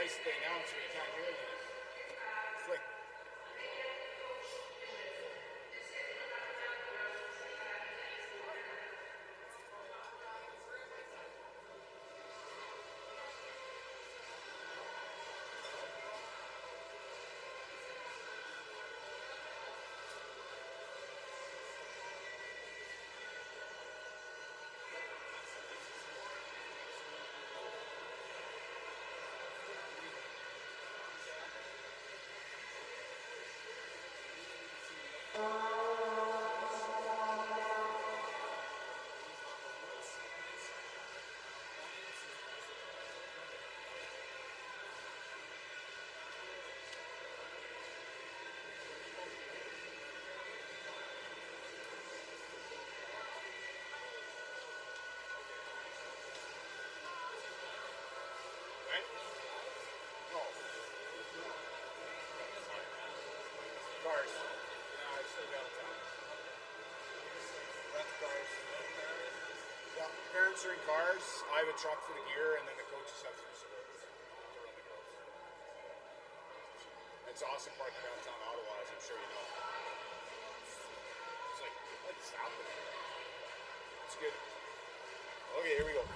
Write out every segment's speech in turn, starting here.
device that they announce where you can't hear the flick. Cars. Yeah, I still got it. Rent cars. Yeah, parents are in cars. I have a truck for the gear, and then the coaches have 3 Suburbans to run the girls. It's awesome parking downtown Ottawa, as I'm sure you know. It's like it's happening. It's good. Okay, here we go.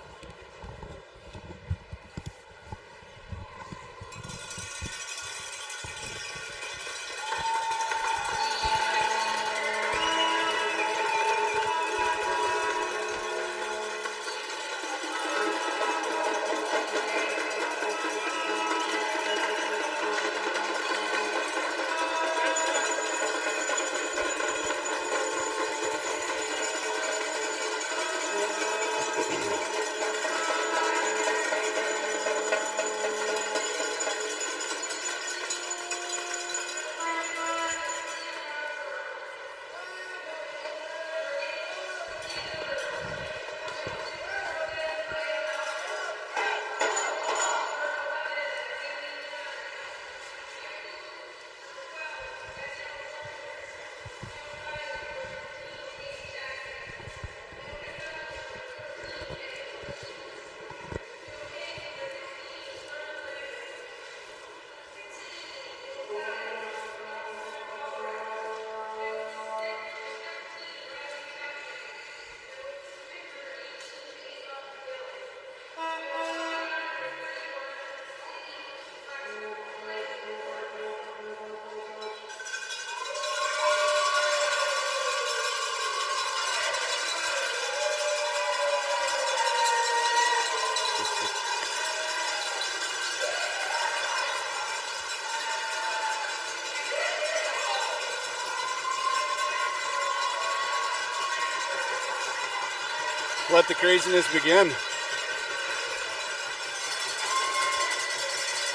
Let the craziness begin.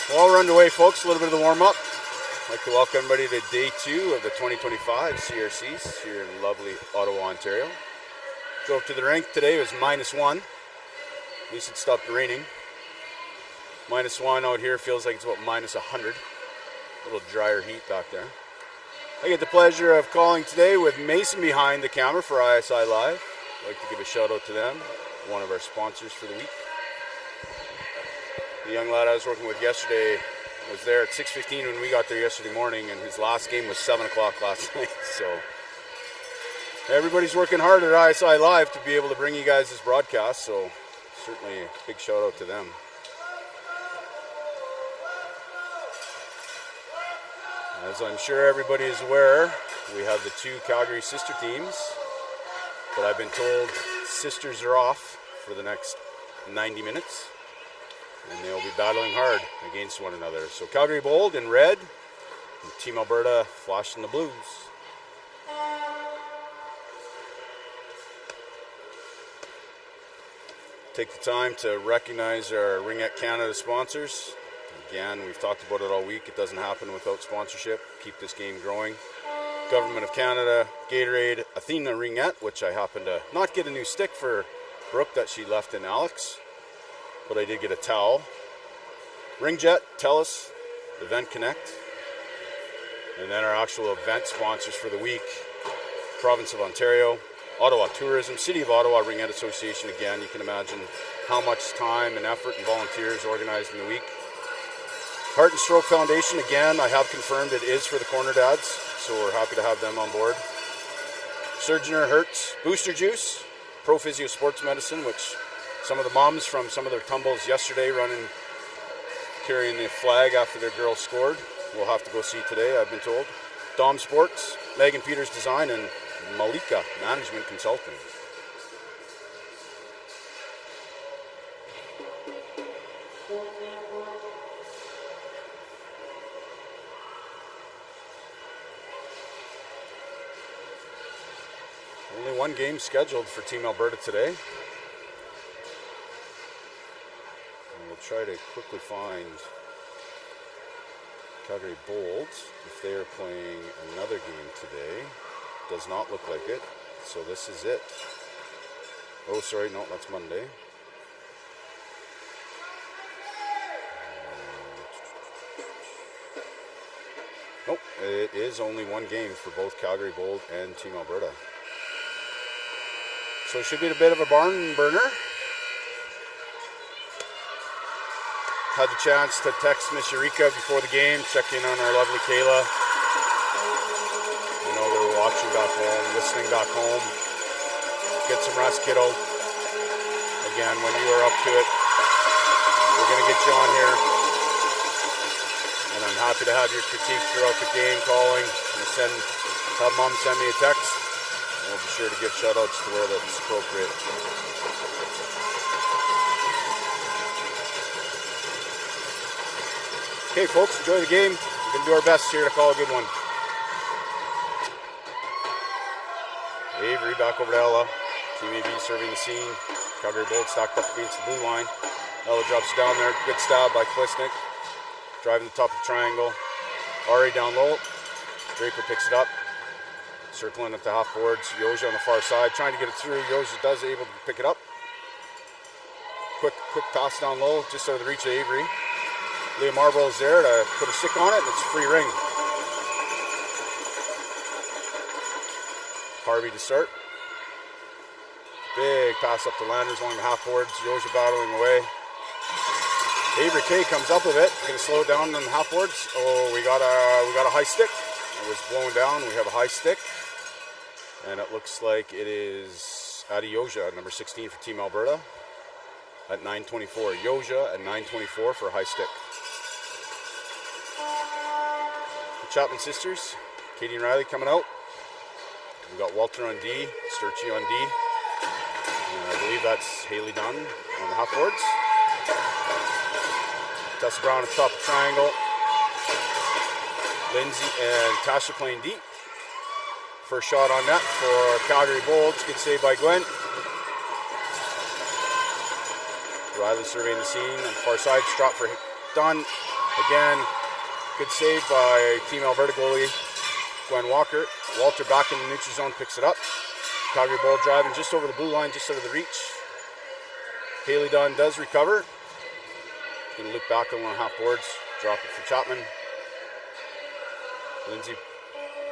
Well, we're underway, folks. A little bit of the warm-up. I'd like to welcome everybody to day 2 of the 2025 CRCs here in lovely Ottawa, Ontario. Drove to the rink today. It was -1. At least it stopped raining. -1 out here feels like it's about -100. A little drier heat back there. I get the pleasure of calling today with Mason behind the camera for ISI Live. I'd like to give a shout out to them, one of our sponsors for the week. The young lad I was working with yesterday was there at 6:15 when we got there yesterday morning, and his last game was 7 o'clock last night. So everybody's working hard at ISI Live to be able to bring you guys this broadcast, so certainly a big shout out to them. As I'm sure everybody is aware, we have the 2 Calgary sister teams, but I've been told sisters are off for the next 90 minutes, and they'll be battling hard against one another. So Calgary-Bold in red, and Team-Alberta flashing the blues. Take the time to recognize our Ring Canada sponsors. Again, we've talked about it all week. It doesn't happen without sponsorship. Keep this game growing. Government of Canada, Gatorade, Athena Ringette, which I happen to not get a new stick for Brooke that she left in Alex, but I did get a towel. Ringjet, TELUS, Event Connect, and then our actual event sponsors for the week: Province of Ontario, Ottawa Tourism, City of Ottawa Ringette Association. Again, you can imagine how much time and effort and volunteers organized in the week. Heart and Stroke Foundation, again, I have confirmed it is for the corner dads, so we're happy to have them on board. Surgener Hertz Booster Juice, Pro Physio Sports Medicine, which some of the moms from some of their tumbles yesterday carrying the flag after their girl scored. We'll have to go see today, I've been told. Dom Sports, Megan Peters Design, and Malika Management Consulting. Only one game scheduled for Team Alberta today. And we'll try to quickly find Calgary-Bold if they are playing another game today. Does not look like it, so this is it. Oh, sorry, no, that's Monday. Nope, it is only one game for both Calgary-Bold and Team Alberta. So it should be a bit of a barn burner. Had the chance to text Miss Eureka before the game, check in on our lovely Kayla. I know they were watching back home, listening back home. Get some rest, kiddo. Again, when you are up to it, we're going to get you on here. And I'm happy to have your critique throughout the game, calling. Have mom send me a text. And we'll be sure to give shout-outs to where that's appropriate. Okay, folks, enjoy the game. We're going to do our best here to call a good one. Avery back over to Ella. Team AB serving the scene. Calgary-Bold stacked up against the blue line. Ella drops down there. Good stab by Klisnik. Driving the top of the triangle. Ari down low. Draper picks it up. Circling at the half boards. Yoja on the far side. Trying to get it through. Yoja does able to pick it up. Quick pass down low. Just out of the reach of Avery. Liam Marble is there to put a stick on it, and it's a free ring. Harvey to start. Big pass up to Landers along the half boards. Yoja battling away. Avery K comes up with it. Going to slow it down on the half boards. Oh, we got a high stick. It was blown down. We have a high stick, and it looks like it is Adi Yoja, number 16 for Team Alberta, at 9:24. Yoja at 9:24 for a high stick. The Chapman sisters, Katie and Riley coming out. We got Walter on D, Sturchy on D. And I believe that's Haley Dunn on the half boards. Tessa Brown at the top of the triangle. Lindsay and Tasha playing D. First shot on net for Calgary-Bold. Good save by Gwen. Riley surveying the scene on the far side. Drop for Dunn. Again, good save by Team Alberta goalie Gwen Walker. Walter back in the neutral zone, picks it up. Calgary-Bold driving just over the blue line, just out of the reach. Haley Dunn does recover. Going to loop back along half boards. Drop it for Chapman. Lindsay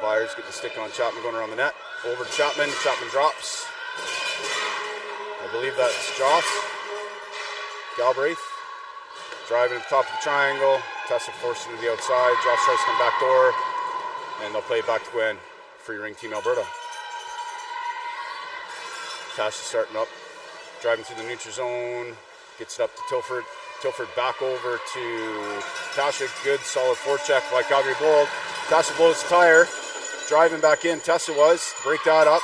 Byers get the stick on Chapman going around the net. Over to Chapman. Chapman drops. I believe that's Joss Galbraith. Driving at the top of the triangle. Tessa forced it to the outside. Joss tries to come back door. And they'll play it back to Gwen. Free ring Team Alberta. Tasha starting up. Driving through the neutral zone. Gets it up to Tilford. Tilford back over to Tasha. Good solid forecheck by Calgary-Bold. Tasha blows the tire. Driving back in. Tessa was. Break that up.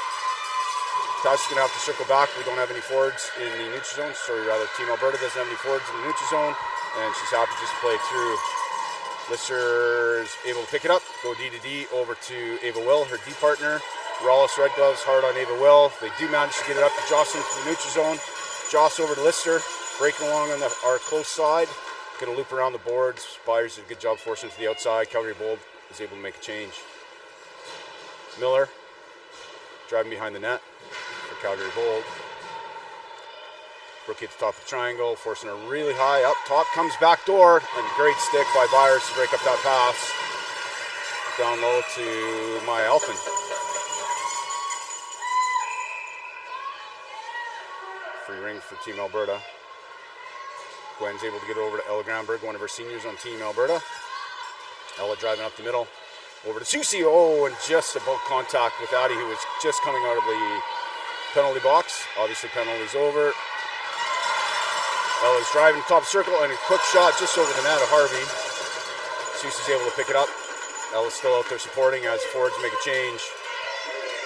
Tasha's going to have to circle back. We don't have any forwards in the neutral zone. Sorry, rather, Team Alberta doesn't have any forwards in the neutral zone. And she's happy just to play through. Lister's able to pick it up. Go D to D over to Ava Will, her D partner. Rawlis Red Gloves hard on Ava Will. They do manage to get it up to Jocelyn from the neutral zone. Joss over to Lister. Breaking along on our close side. Going to loop around the boards. Byers did a good job forcing to the outside. Calgary-Bold is able to make a change. Miller driving behind the net for Calgary-Bold. Rookie at the top of the triangle, forcing her really high up top. Comes back door, and great stick by Byers to break up that pass. Down low to Maya Elfin. Free ring for Team Alberta. Gwen's able to get it over to Ella Granberg, one of our seniors on Team Alberta. Ella driving up the middle. Over to Susie. Oh, and just about contact with Addie, who was just coming out of the penalty box. Obviously, penalty's over. Ella's driving top circle, and a quick shot just over the net of Harvey. Susie's able to pick it up. Ella's still out there supporting as forwards make a change.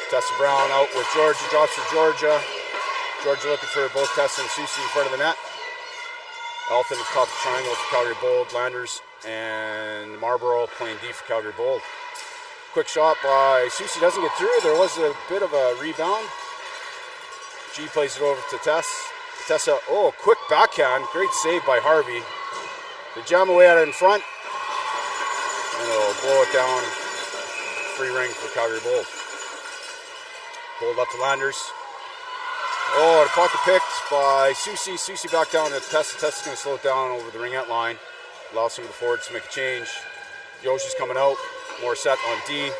Tessa Brown out with Georgia, drops for Georgia. Georgia looking for both Tessa and Susie in front of the net. Elton at the top of the triangle for Calgary-Bold. Landers and Marlborough playing D for Calgary-Bold. Quick shot by Susie, doesn't get through. There was a bit of a rebound. G plays it over to Tess. Tessa, oh, quick backhand. Great save by Harvey. They jam away at it in front. And it'll blow it down. Free ring for Calgary-Bold. Bold up to Landers. Oh, the pocket picked by Susie. Susie back down to Tessa. Tessa's going to slow it down over the ringette line. Allow some of the forwards to make a change. Yoshi's coming out. More set on D.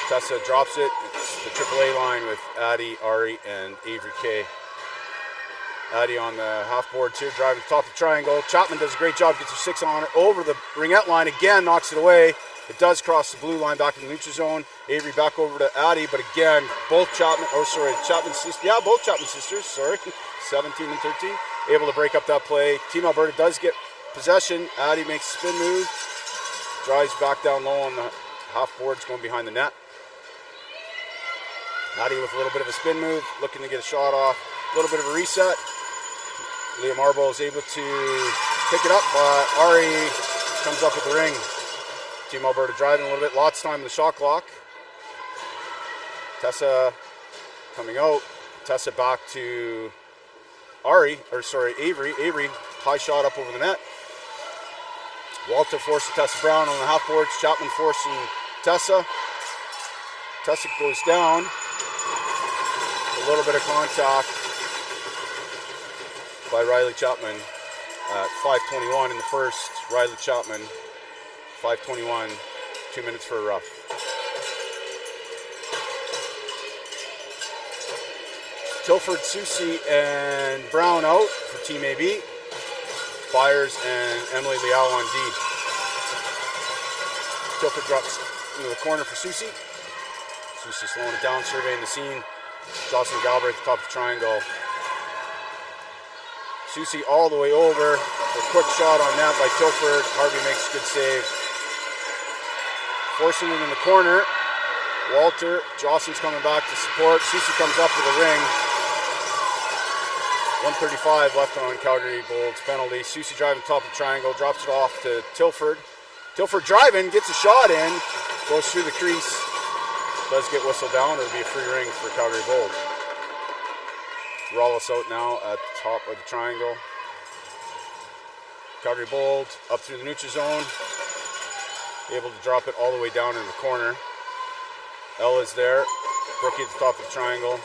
Tessa drops it. It's the AAA line with Addie, Ari, and Avery K. Addie on the half board here, driving top of the triangle. Chapman does a great job, gets her 6 on it. Over the ringette line again, knocks it away. It does cross the blue line back in the neutral zone. Avery back over to Addie, but again, both Chapman sisters, yeah, both Chapman sisters, 17 and 13, able to break up that play. Team Alberta does get possession. Addie makes a spin move, drives back down low on the half boards going behind the net. Addie with a little bit of a spin move, looking to get a shot off. A little bit of a reset. Leah Marble is able to pick it up. Ari comes up with the ring. Team Alberta driving a little bit. Lots of time in the shot clock. Tessa coming out. Tessa back to Avery. Avery, high shot up over the net. Walter forcing Tessa Brown on the half boards. Chapman forcing Tessa. Tessa goes down. A little bit of contact by Riley Chapman at 5:21 in the first. Riley Chapman, 5:21, 2 minutes for a rough. Tilford, Susie, and Brown out for Team AB. Byers and Emily Liao on D. Tilford drops into the corner for Susie. Susie slowing it down, surveying the scene. Jocelyn Galbraith at the top of the triangle. Susie all the way over. A quick shot on that by Tilford. Harvey makes a good save. Forcing it in the corner. Walter. Jocelyn's coming back to support. Susie comes up with a ring. 1:35 left on Calgary-Bold's penalty. Susie driving top of the triangle. Drops it off to Tilford. Tilford driving. Gets a shot in. Goes through the crease. Does get whistled down. It'll be a free ring for Calgary-Bold. Rollis out now at the top of the triangle. Calgary-Bold up through the neutral zone. Able to drop it all the way down in the corner. Ella's there. Brookie at the top of the triangle.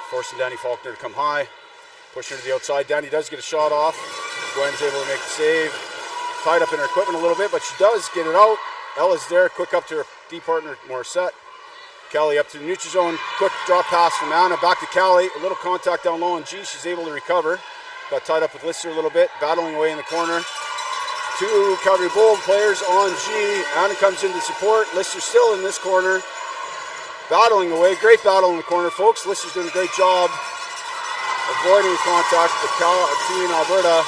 Forcing Danny Faulkner to come high. Pushing her to the outside. Danny does get a shot off. Gwen's able to make the save. Tied up in her equipment a little bit, but she does get it out. Ella's there. Quick up to her D partner, Morissette. Kelly up to the neutral zone. Quick drop pass from Anna. Back to Callie. A little contact down low on G. She's able to recover. Got tied up with Lister a little bit. Battling away in the corner. 2 Calgary-Bold players on G. Anna comes in to support. Lister's still in this corner. Battling away. Great battle in the corner, folks. Lister's doing a great job avoiding contact. The Team Alberta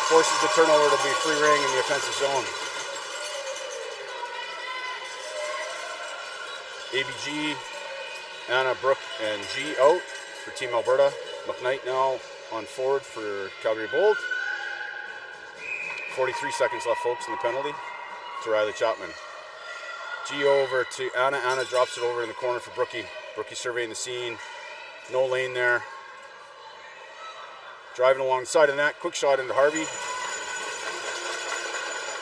forces the turnover to be free ring in the offensive zone. ABG, Anna, Brooke, and G out for Team Alberta. McKnight now on forward for Calgary-Bold. 43 seconds left, folks, in the penalty to Riley Chapman. G over to Anna. Anna drops it over in the corner for Brookie. Brookie surveying the scene. No lane there. Driving along the side of the net. Quick shot into Harvey.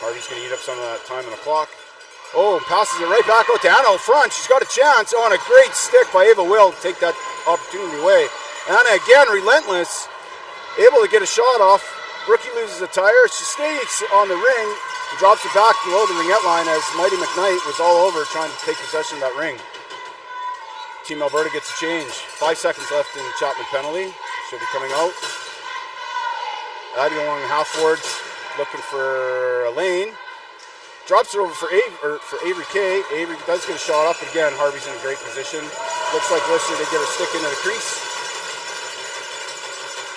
Harvey's going to eat up some of that time on the clock. Oh, passes it right back out to Anna out front. She's got a chance on a great stick by Ava Will to take that opportunity away. Anna again, relentless. Able to get a shot off. Brookie loses a tire. She stays on the ring and drops it back below the ringette line as Mighty McKnight was all over trying to take possession of that ring. Team Alberta gets a change. 5 seconds left in the Chapman penalty. She'll be coming out. Addy along the half boards, looking for a lane. Drops it over for Avery K. Avery does get a shot up, but again, Harvey's in a great position. Looks like Lister to get a stick into the crease.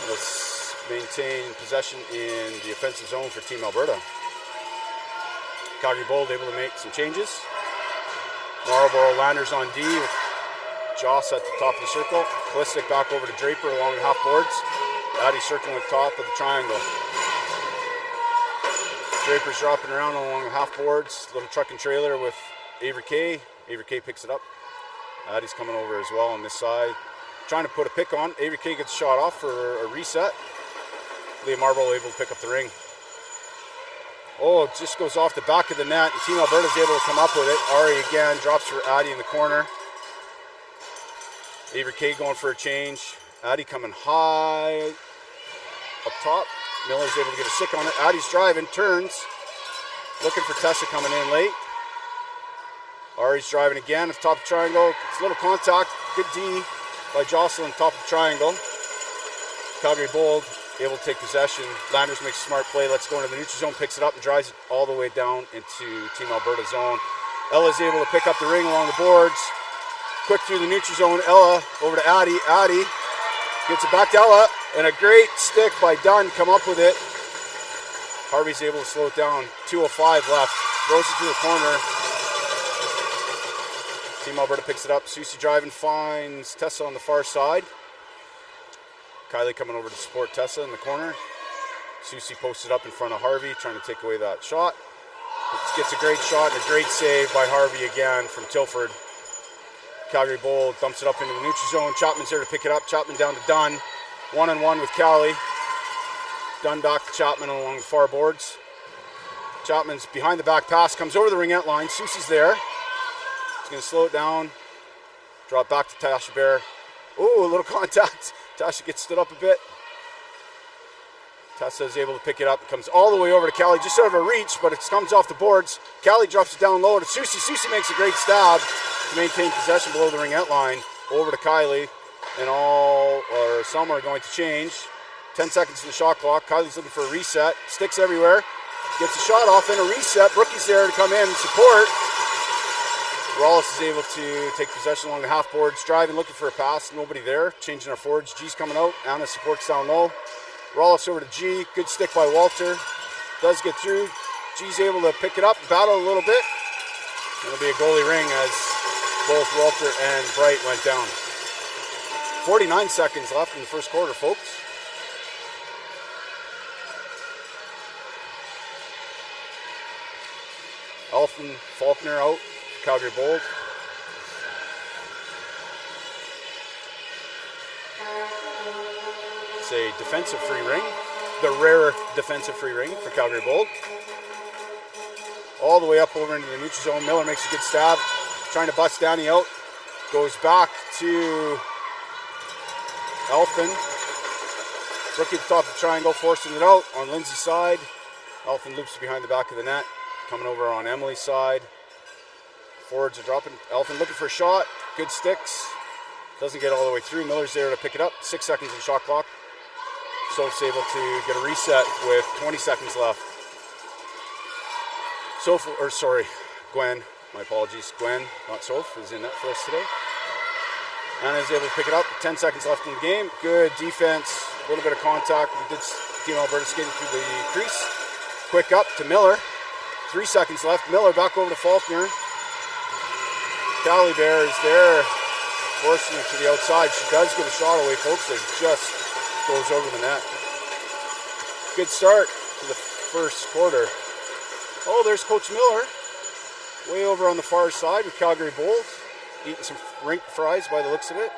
Let's maintain possession in the offensive zone for Team-Alberta. Calgary-Bold able to make some changes. Marlborough Landers on D with Joss at the top of the circle. Kalisic back over to Draper along the half boards. Addy circling at the top of the triangle. Draper's dropping around along the half boards. Little truck and trailer with Avery K. Avery K picks it up. Addy's coming over as well on this side. Trying to put a pick on. Avery K gets shot off for a reset. Liam Marlborough able to pick up the ring. Oh, it just goes off the back of the net, and Team-Alberta is able to come up with it. Ari again drops for Addy in the corner. Avery K going for a change. Addy coming high up top. Miller's able to get a stick on it. Addy's driving, turns. Looking for Tessa coming in late. Ari's driving again at the top of the triangle. It's a little contact. Good D by Jocelyn, top of the triangle. Calgary-Bold able to take possession. Landers makes a smart play. Let's go into the neutral zone, picks it up and drives it all the way down into Team-Alberta zone. Ella's able to pick up the ring along the boards. Quick through the neutral zone. Ella over to Addy. Addy gets it back to Ella. And a great stick by Dunn. Come up with it. Harvey's able to slow it down. 2:05 left. Throws it to the corner. Team-Alberta picks it up. Susie driving, finds Tessa on the far side. Kylie coming over to support Tessa in the corner. Susie posted up in front of Harvey, trying to take away that shot. Gets a great shot and a great save by Harvey again from Tilford. Calgary-Bold dumps it up into the neutral zone. Chapman's there to pick it up. Chapman down to Dunn. One-on-one with Callie. Dunn back to Chapman along the far boards. Chapman's behind the back pass, comes over the ringette line. Susie's there. He's going to slow it down. Drop back to Tasha Bear. Ooh, a little contact. Tasha gets stood up a bit. Tessa is able to pick it up. It comes all the way over to Callie, just out of her reach, but it comes off the boards. Callie drops it down low to Susie. Susie makes a great stab to maintain possession below the ringette line. Over to Kylie, and some are going to change. 10 seconds to the shot clock. Kylie's looking for a reset. Sticks everywhere. Gets a shot off and a reset. Brookie's there to come in and support. Rawls is able to take possession along the half boards, driving, looking for a pass. Nobody there. Changing our forwards. G's coming out. Anna supports down low. Rawls over to G. Good stick by Walter. Does get through. G's able to pick it up, battle a little bit. It'll be a goalie ring as both Walter and Bright went down. 49 seconds left in the first quarter, folks. Elfin Faulkner out. Calgary-Bold. It's a defensive free ring. The rare defensive free ring for Calgary-Bold. All the way up over into the neutral zone. Miller makes a good stab. Trying to bust Danny out. Goes back to Elfin. Rookie at the top of the triangle, forcing it out on Lindsay's side. Elfin loops behind the back of the net. Coming over on Emily's side. Forwards are dropping. Elfin looking for a shot. Good sticks. Doesn't get all the way through. Miller's there to pick it up. 6 seconds in the shot clock. Soph's able to get a reset with 20 seconds left. Gwen. My apologies. Gwen, not Soph, is in net for us today. Anna's able to pick it up. 10 seconds left in the game. Good defense. A little bit of contact. We did Team-Alberta skating through the crease. Quick up to Miller. 3 seconds left. Miller back over to Faulkner. Callie Bear is there, forcing it to the outside. She does get a shot away, folks. It just goes over the net. Good start to the first quarter. Oh, there's Coach Miller. Way over on the far side with Calgary-Bold. Eating some Rink fries by the looks of it.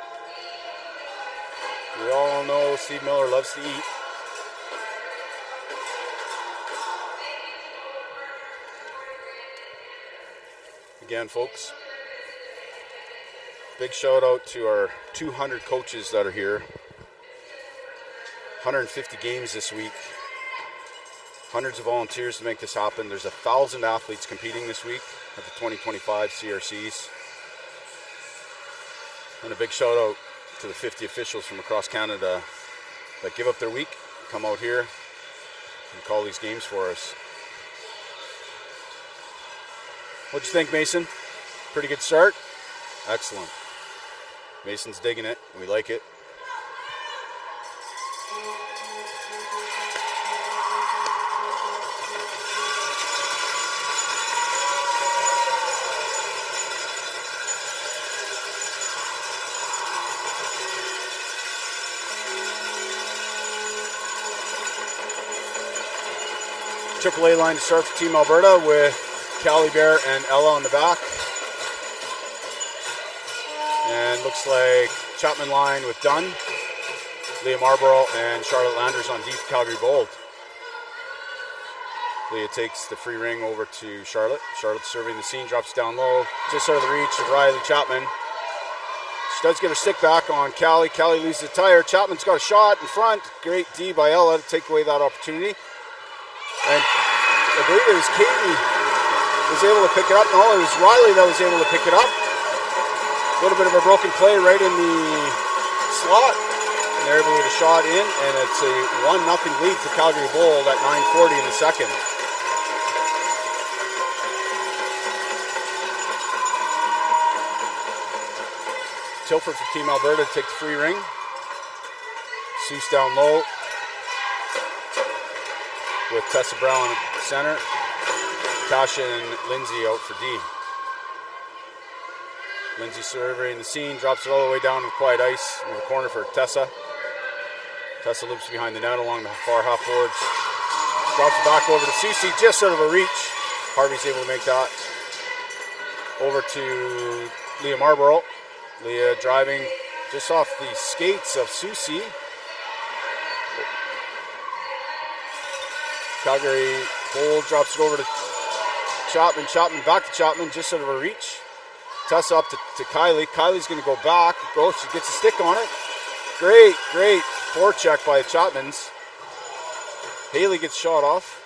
We all know Steve Miller loves to eat. Again, folks, big shout out to our 200 coaches that are here. 150 games this week. Hundreds of volunteers to make this happen. There's 1,000 athletes competing this week at the 2025 CRCs. And a big shout out to the 50 officials from across Canada that give up their week, come out here, and call these games for us. What'd you think, Mason? Pretty good start? Excellent. Mason's digging it. We like it. AAA line to start for Team-Alberta with Callie Bear and Ella on the back. And looks like Chapman line with Dunn, Leah Marlborough, and Charlotte Landers on D for Calgary-Bold. Leah takes the free ring over to Charlotte. Charlotte serving the scene, drops down low, just out of the reach of Riley Chapman. She does get her stick back on Callie. Callie leaves the tire. Chapman's got a shot in front. Great D by Ella to take away that opportunity. And I believe it was Katie was able to pick it up. No, it was Riley that was able to pick it up. A little bit of a broken play right in the slot. And they're able to get a shot in. And it's a 1-0 lead for Calgary-Bold at 9:40 in the second. Tilford for Team-Alberta to take the free ring. Seuss down low with Tessa Brown at center. Tasha and Lindsay out for D. Lindsay surveying the scene, drops it all the way down to quiet ice in the corner for Tessa. Tessa loops behind the net along the far half boards. Drops it back over to Susie, just out of a reach. Harvey's able to make that. Over to Leah Marlborough. Leah driving just off the skates of Susie. Calgary-Bold drops it over to Chapman. Chapman back to Chapman, just out of a reach. Tessa up to Kylie. Kylie's going to go back. She gets a stick on it. Great forecheck by the Chapmans. Haley gets shot off.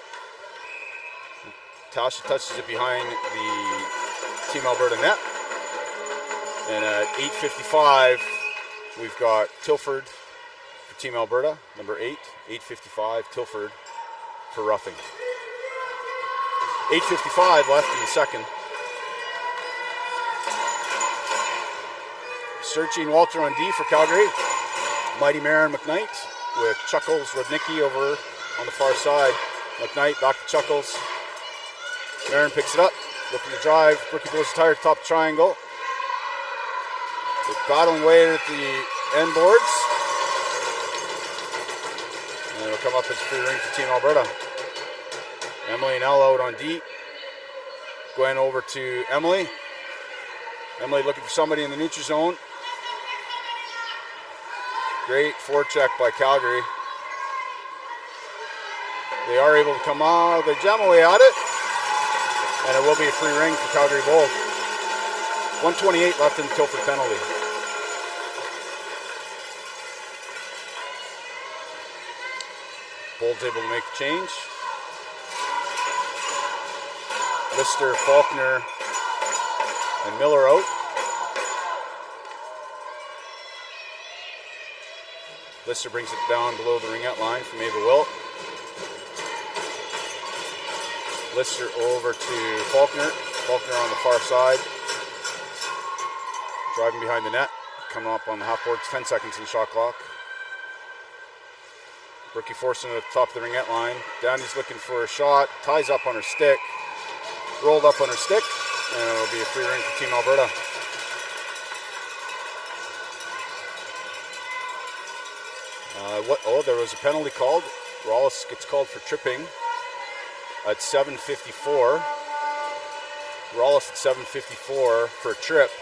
Tasha touches it behind the Team-Alberta net. And at 8:55, we've got Tilford for Team-Alberta, number 8. 8:55, Tilford for roughing. 8:55 left in the second. Searching Walter on D for Calgary. Mighty Marin McKnight with Chuckles Rudnicki over on the far side. McKnight back to Chuckles. Marin picks it up, looking to drive. Rookie blows the tire, top triangle. They're battling away at the end boards. And it'll come up as a free ring for Team-Alberta. Emily and Elle out on D. Gwen over to Emily. Emily looking for somebody in the neutral zone. Great forecheck by Calgary. They are able to come out. They jam away at it. And it will be a free ring for Calgary-Bold. 1:28 left in the Tilford penalty. Bold's able to make the change. Lister, Faulkner, and Miller out. Lister brings it down below the ringette line from Ava Wilt. Lister over to Faulkner. Faulkner on the far side. Driving behind the net. Coming up on the half boards. 10 seconds in the shot clock. Rookie forcing it at the top of the ringette line. Downey's looking for a shot. Ties up on her stick. Rolled up on her stick. And it'll be a free ring for Team-Alberta. There was a penalty called. Rawls gets called for tripping at 7:54. Rawls at 7:54 for a trip,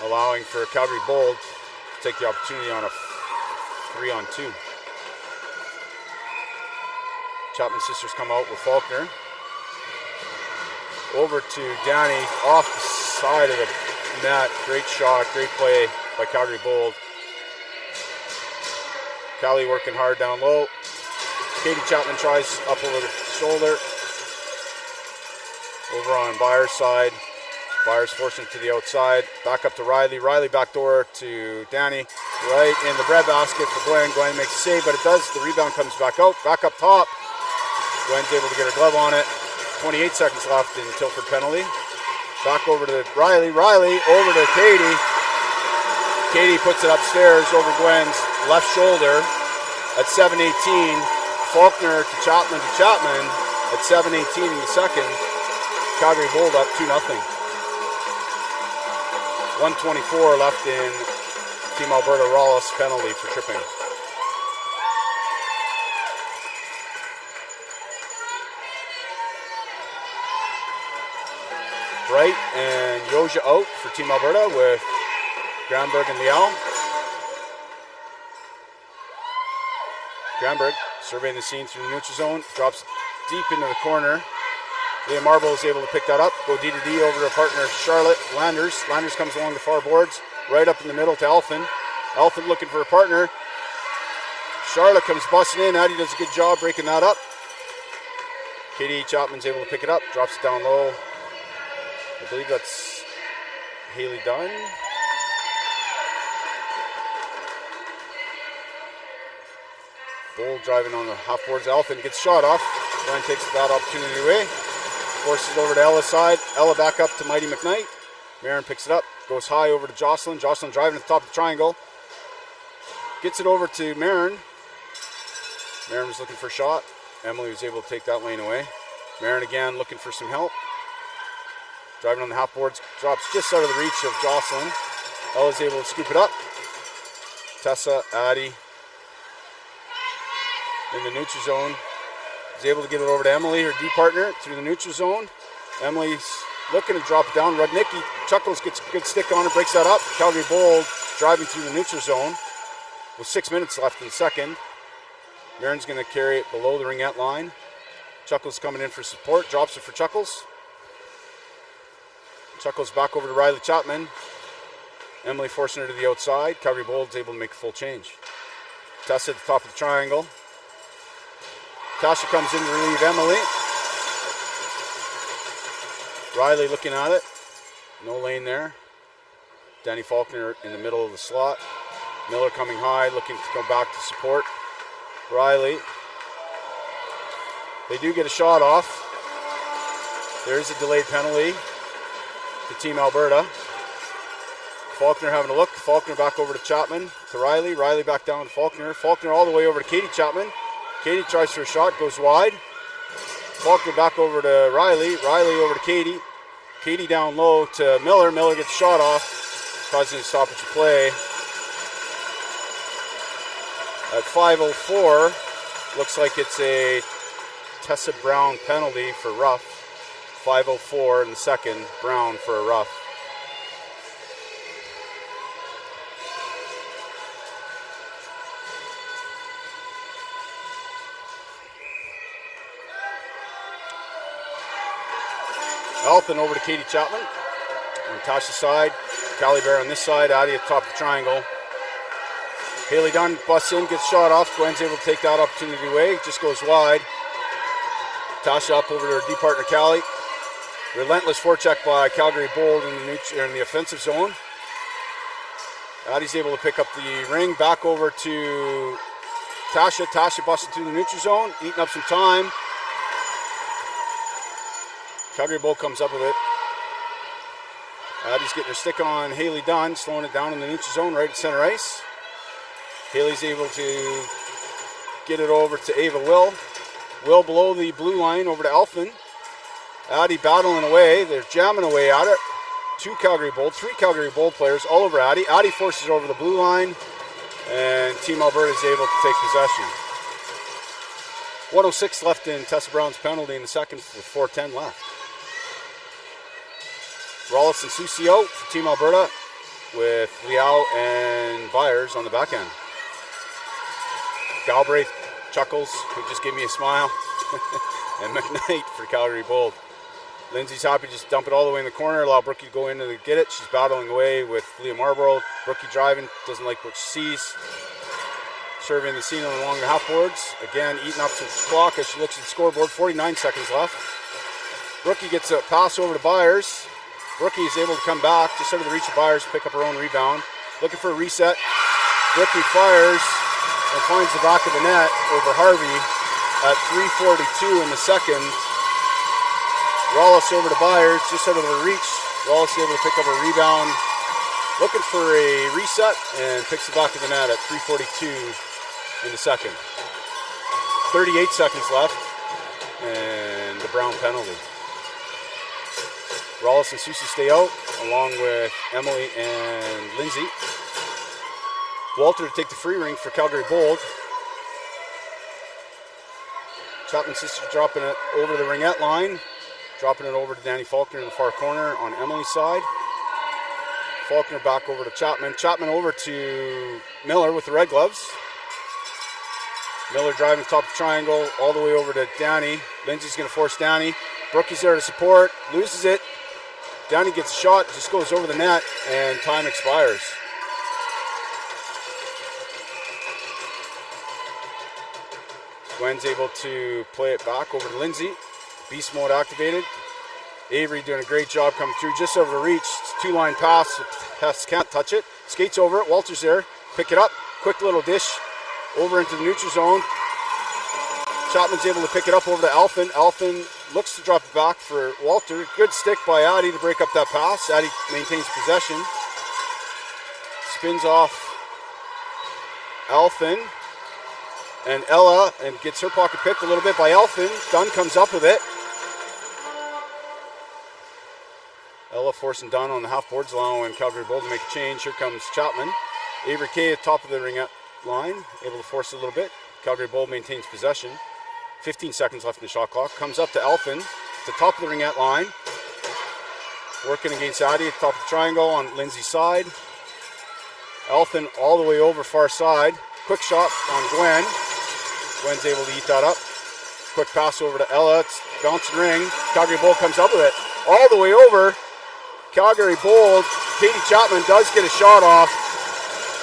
allowing for Calgary-Bold to take the opportunity on a 3-on-2. Chapman sisters come out with Faulkner. Over to Danny off the side of the net. Great shot, great play by Calgary-Bold. Callie working hard down low. Katie Chapman tries up over the shoulder. Over on Byers' side. Byers forcing it to the outside. Back up to Riley. Riley backdoor to Danny. Right in the breadbasket for Gwen. Gwen makes a save, but it does. The rebound comes back out. Back up top. Gwen's able to get her glove on it. 28 seconds left in Tilford penalty. Back over to Riley. Riley over to Katie. Katie puts it upstairs over Gwen's left shoulder at 7:18. Faulkner to Chapman at 7:18 in the second. Calgary-Bold up 2-0. 1:24 left in Team-Alberta. Rawls penalty for tripping. Bright and Yoja out for Team-Alberta with Granberg and Liao. Granberg surveying the scene through the neutral zone. Drops deep into the corner. Leah Marble is able to pick that up. Go D to D over to her partner Charlotte Landers. Landers comes along the far boards. Right up in the middle to Elfin. Elfin looking for a partner. Charlotte comes busting in. Addie does a good job breaking that up. Katie Chapman's able to pick it up. Drops it down low. I believe that's Haley Dunn. Bold driving on the half boards. Elfin gets shot off. Ryan takes that opportunity away. Forces it over to Ella's side. Ella back up to Mighty McKnight. Marin picks it up. Goes high over to Jocelyn. Jocelyn driving at the top of the triangle. Gets it over to Marin. Marin was looking for a shot. Emily was able to take that lane away. Marin again looking for some help. Driving on the half boards. Drops just out of the reach of Jocelyn. Ella's able to scoop it up. Tessa, Addie in the neutral zone. Is able to get it over to Emily, her D partner, through the neutral zone. Emily's looking to drop it down. Rudnicki Chuckles gets a good stick on it, breaks that up. Calgary-Bold driving through the neutral zone with 6 minutes left in the second. Marin's going to carry it below the ringette line. Chuckles coming in for support, drops it for Chuckles. Chuckles back over to Riley Chapman. Emily forcing her to the outside. Calgary-Bold's able to make a full change. Tessa at the top of the triangle. Tasha comes in to relieve Emily. Riley looking at it. No lane there. Danny Faulkner in the middle of the slot. Miller coming high, looking to go back to support Riley. They do get a shot off. There is a delayed penalty to Team-Alberta. Faulkner having a look. Faulkner back over to Chapman, to Riley. Riley back down to Faulkner. Faulkner all the way over to Katie Chapman. Katie tries for a shot, goes wide. Faulkner back over to Riley. Riley over to Katie. Katie down low to Miller. Miller gets shot off, causing a stoppage of play. At 5:04, looks like it's a Tessa Brown penalty for rough. 5:04 in the second, Brown for a rough. Elfin over to Katie Chapman. On Tasha's side. Callie Bear on this side. Addie at the top of the triangle. Haley Dunn busts in, gets shot off. Gwen's able to take that opportunity away. Just goes wide. Tasha up over to her D partner Callie. Relentless forecheck by Calgary-Bold in the offensive zone. Addie's able to pick up the ring. Back over to Tasha. Tasha busting through the neutral zone. Eating up some time. Calgary-Bold comes up with it. Addie's getting her stick on Haley Dunn, slowing it down in the neutral zone right at center ice. Haley's able to get it over to Ava Will. Will below the blue line over to Elfin. Addie battling away. They're jamming away at it. Three Calgary-Bold players all over Addie. Addie forces over the blue line, and Team-Alberta is able to take possession. 1:06 left in Tessa Brown's penalty in the second with 4:10 left. Rawls and Sucio for Team-Alberta with Liao and Byers on the back end. Galbraith, Chuckles, who just gave me a smile, and McKnight for Calgary-Bold. Lindsay's happy to just dump it all the way in the corner, allow Brookie to go in and get it. She's battling away with Leah Marlborough. Brookie driving, doesn't like what she sees. Serving the scene along the half boards. Again, eating up some clock as she looks at the scoreboard. 49 seconds left. Brookie gets a pass over to Byers. Brookie is able to come back just out of the reach of Byers, pick up her own rebound. Looking for a reset. Brookie fires and finds the back of the net over Harvey at 3:42 in the second. Wallace over to Byers, just out of the reach. Wallace able to pick up a rebound. Looking for a reset and picks the back of the net at 3:42 in the second. 38 seconds left and the Brown penalty. Wallace and Susie stay out along with Emily and Lindsay. Walter to take the free ring for Calgary-Bold. Chapman sisters dropping it over the ringette line. Dropping it over to Danny Faulkner in the far corner on Emily's side. Faulkner back over to Chapman. Chapman over to Miller with the red gloves. Miller driving top of the triangle all the way over to Danny. Lindsay's going to force Danny. Brookie's there to support. Loses it. Danny gets a shot. Just goes over the net and time expires. Gwen's able to play it back over to Lindsay. Beast mode activated. Avery doing a great job coming through just over the reach. It's a two-line pass. Hess can't touch it. Skates over it. Walter's there. Pick it up. Quick little dish over into the neutral zone. Chapman's able to pick it up over to Alphen. Alphen looks to drop it back for Walter. Good stick by Addie to break up that pass. Addie maintains possession. Spins off Alphen and Ella and gets her pocket picked a little bit by Alphen. Dunn comes up with it. Ella forcing Dunn on the half boards, allowing Calgary-Bold to make a change. Here comes Chapman. Avery Kay at top of the ring line, able to force it a little bit. Calgary-Bold maintains possession. 15 seconds left in the shot clock. Comes up to Alphen, to top of the ringette line. Working against Addie at the top of the triangle on Lindsay's side. Alphen all the way over far side. Quick shot on Gwen. Gwen's able to eat that up. Quick pass over to Ella. It's bouncing ring. Calgary-Bold comes up with it. All the way over. Calgary-Bold. Katie Chapman does get a shot off.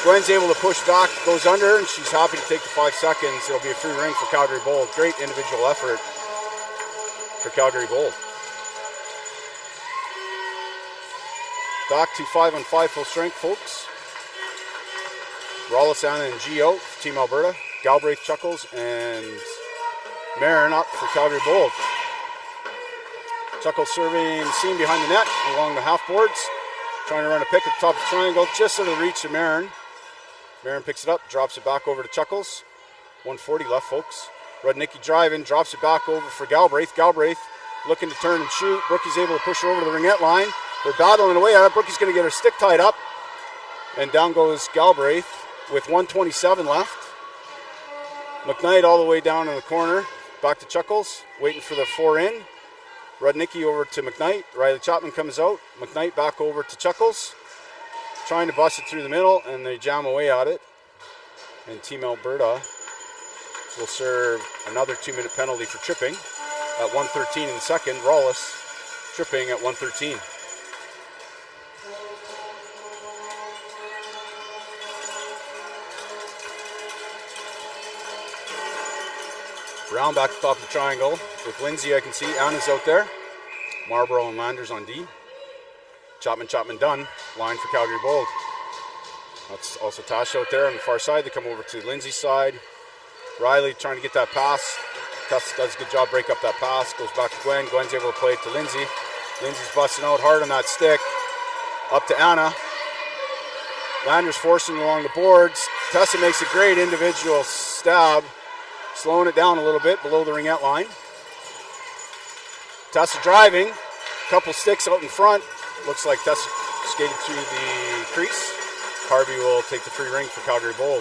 Gwen's able to push back, goes under, and she's happy to take the 5 seconds. It'll be a free ring for Calgary-Bold. Great individual effort for Calgary-Bold. Back to 5-on-5 full strength, folks. Rawlis, Anna, and Gio for Team Alberta. Galbraith, Chuckles, and Marin up for Calgary-Bold. Chuckles serving the seam behind the net along the half boards. Trying to run a pick at the top of the triangle, just out of the reach of Marin. Marin picks it up, drops it back over to Chuckles. 140 left, folks. Rudnicki driving, drops it back over for Galbraith. Galbraith looking to turn and shoot. Brookie's able to push her over to the ringette line. They're battling away at it. Brookie's going to get her stick tied up. And down goes Galbraith with 1:27 left. McKnight all the way down in the corner. Back to Chuckles, waiting for the 4 in. Rudnicki over to McKnight. Riley Chapman comes out. McKnight back over to Chuckles. Trying to bust it through the middle, and they jam away at it. And Team Alberta will serve another 2-minute penalty for tripping at 1:13 in the second. Rawlis tripping at 1:13. Brown back to the top of the triangle with Lindsay, I can see. Anna's out there. Marlborough and Landers on D. Chapman, Dunn. Line for Calgary-Bold. That's also Tash out there on the far side. They come over to Lindsay's side. Riley trying to get that pass. Tess does a good job break up that pass. Goes back to Gwen. Gwen's able to play it to Lindsay. Lindsay's busting out hard on that stick. Up to Anna. Landers forcing along the boards. Tessa makes a great individual stab. Slowing it down a little bit below the ringette line. Tessa driving. Couple sticks out in front. Looks like Tessa skated through the crease. Harvey will take the free ring for Calgary-Bold.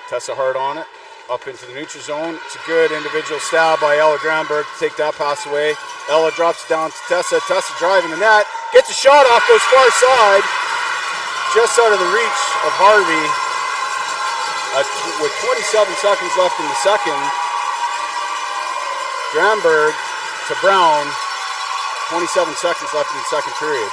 Tessa hard on it. Up into the neutral zone. It's a good individual stab by Ella Granberg to take that pass away. Ella drops it down to Tessa. Tessa driving the net. Gets a shot off, goes far side. Just out of the reach of Harvey. With 27 seconds left in the second. Granberg to Brown. 27 seconds left in the second period.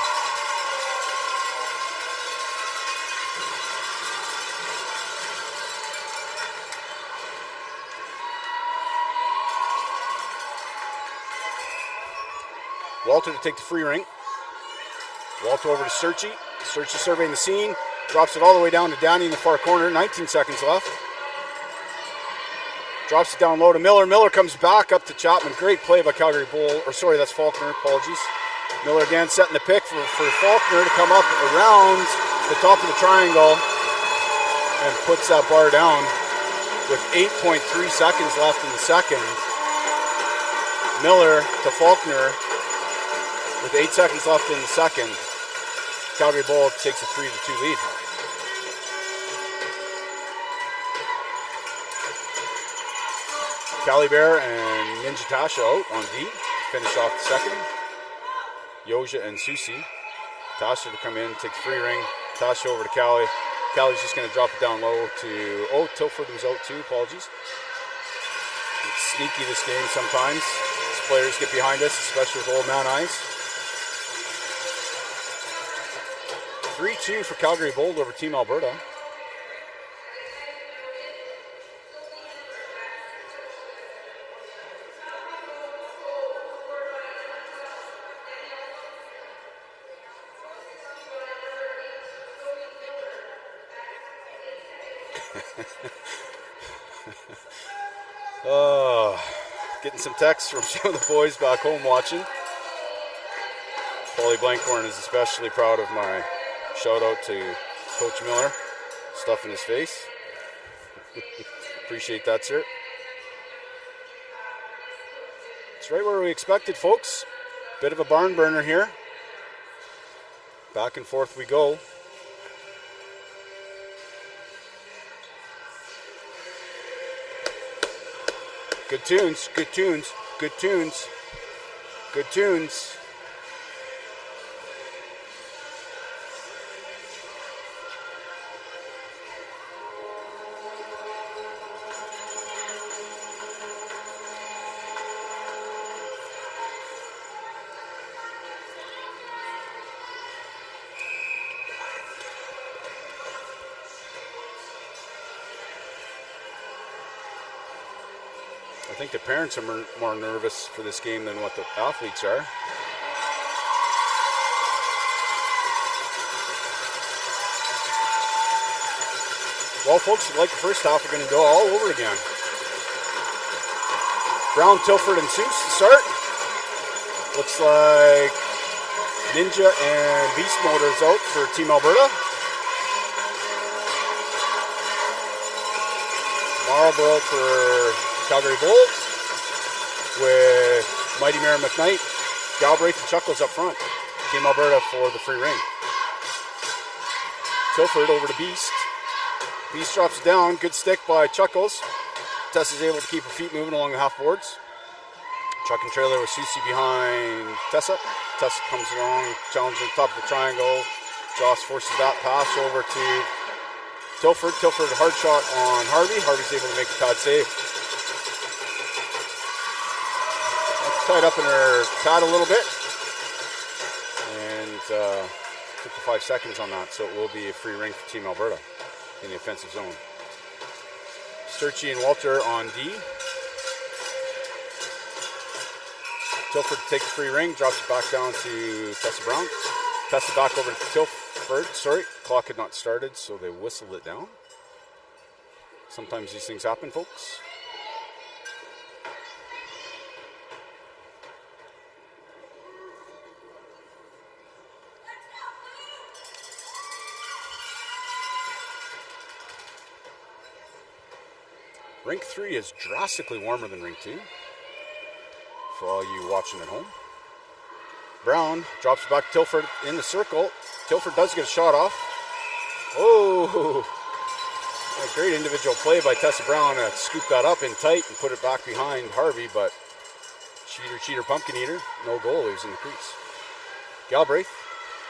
Walter to take the free ring. Walter over to Serchi. Serchi surveying the scene. Drops it all the way down to Danny in the far corner. 19 seconds left. Drops it down low to Miller. Miller comes back up to Chapman. Great play by Calgary-Bold. Or sorry, that's Faulkner. Apologies. Miller again setting the pick for Faulkner to come up around the top of the triangle and puts that bar down with 8.3 seconds left in the second. Miller to Faulkner with 8 seconds left in the second. Calgary-Bold takes a 3-2 lead. Cali Bear and Ninja Tasha out on D. Finish off the second. Yoja and Susi. Tasha to come in, take the free ring. Tasha over to Cali. Cali's just going to drop it down low to... Oh, Tilford was out too. Apologies. It's sneaky this game sometimes. As players get behind us, especially with old man eyes. 3-2 for Calgary-Bold over Team-Alberta. Getting some texts from some of the boys back home watching. Paulie Blankhorn is especially proud of my shout out to Coach Miller. Stuff in his face. Appreciate that, sir. It's right where we expected, folks. Bit of a barn burner here. Back and forth we go. Good tunes, good tunes, good tunes, good tunes. I think the parents are more nervous for this game than what the athletes are. Well, folks, like the first half, we're going to go all over again. Brown, Tilford, and Seuss to start. Looks like Ninja and Beast Motors out for Team-Alberta. Marlborough for Calgary-Bold with Mighty Mare McKnight, Galbraith and Chuckles up front. Team-Alberta for the free ring. Tilford over to Beast. Beast drops it down. Good stick by Chuckles. Tess is able to keep her feet moving along the half boards. Truck and trailer with Susie behind Tessa. Tessa comes along, challenging the top of the triangle. Joss forces that pass over to Tilford. Tilford, a hard shot on Harvey. Harvey's able to make the pad save. Tied up in her pad a little bit. And took the 5 seconds on that, so it will be a free ring for Team-Alberta in the offensive zone. Serchi and Walter on D. Tilford takes the free ring, drops it back down to Tessa Brown. Tessa back over to Tilford. Sorry, clock had not started, so they whistled it down. Sometimes these things happen, folks. Rink 3 is drastically warmer than Rink 2, for all you watching at home. Brown drops it back to Tilford in the circle. Tilford does get a shot off. Oh, a great individual play by Tessa Brown to scoop that up in tight and put it back behind Harvey, but cheater, pumpkin eater, no goal, he was in the crease. Galbraith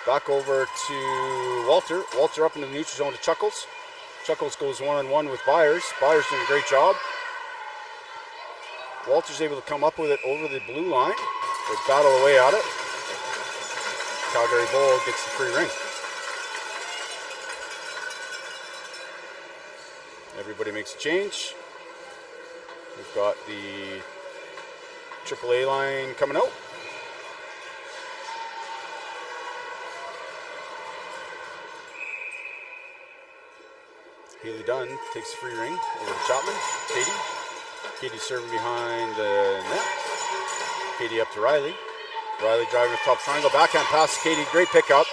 back over to Walter. Walter up into the neutral zone to Chuckles. Chuckles goes one-on-one with Byers. Byers doing a great job. Walter's able to come up with it over the blue line. They battle away at it. Calgary-Bold gets the free ring. Everybody makes a change. We've got the AAA line coming out. Haley Dunn takes the free ring over to Chapman. Katie serving behind the net. Katie up to Riley. Riley driving the top triangle. Backhand pass to Katie. Great pickup.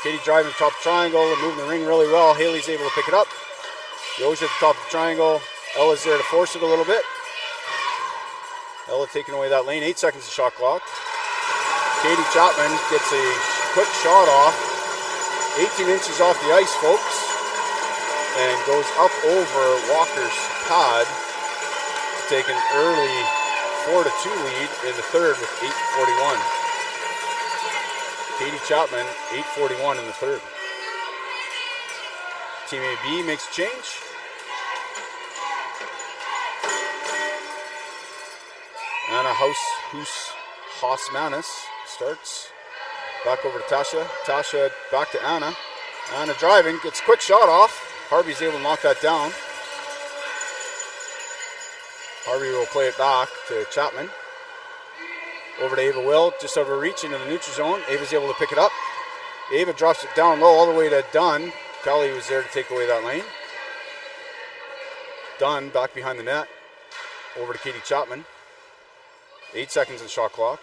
Katie driving the top triangle and moving the ring really well. Haley's able to pick it up. Yoja at the top of the triangle. Ella's there to force it a little bit. Ella taking away that lane. 8 seconds of shot clock. Katie Chapman gets a quick shot off. 18 inches off the ice, folks. And goes up over Walker's pad to take an early 4-2 lead in the third with 8:41. Katie Chapman, 8:41 in the third. Team AB makes a change. Anna Hausmanis starts. Back over to Tasha. Tasha back to Anna. Anna driving, gets a quick shot off. Harvey's able to knock that down. Harvey will play it back to Chapman. Over to Ava Will, just out of reach into the neutral zone. Ava's able to pick it up. Ava drops it down low all the way to Dunn. Kelly was there to take away that lane. Dunn back behind the net. Over to Katie Chapman. 8 seconds on shot clock.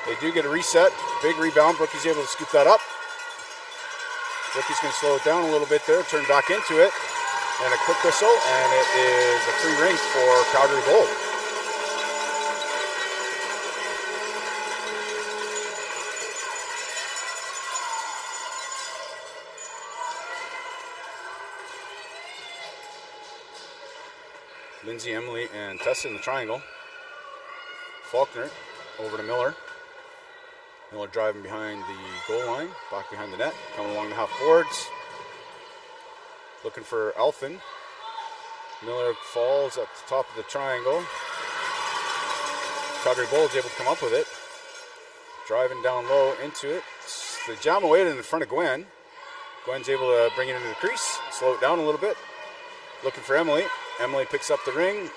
They do get a reset. Big rebound. Brookie's able to scoop that up. Brookie's going to slow it down a little bit there. Turn back into it. And a quick whistle. And it is a free rink for Calgary-Bold. Lindsay, Emily, and Tessa in the triangle. Faulkner over to Miller. Miller driving behind the goal line, back behind the net, coming along the half boards. Looking for Elfin. Miller falls at the top of the triangle. Calgary-Bold is able to come up with it. Driving down low into it. They jam away in the front of Gwen. Gwen's able to bring it into the crease, slow it down a little bit. Looking for Emily. Emily picks up the ring,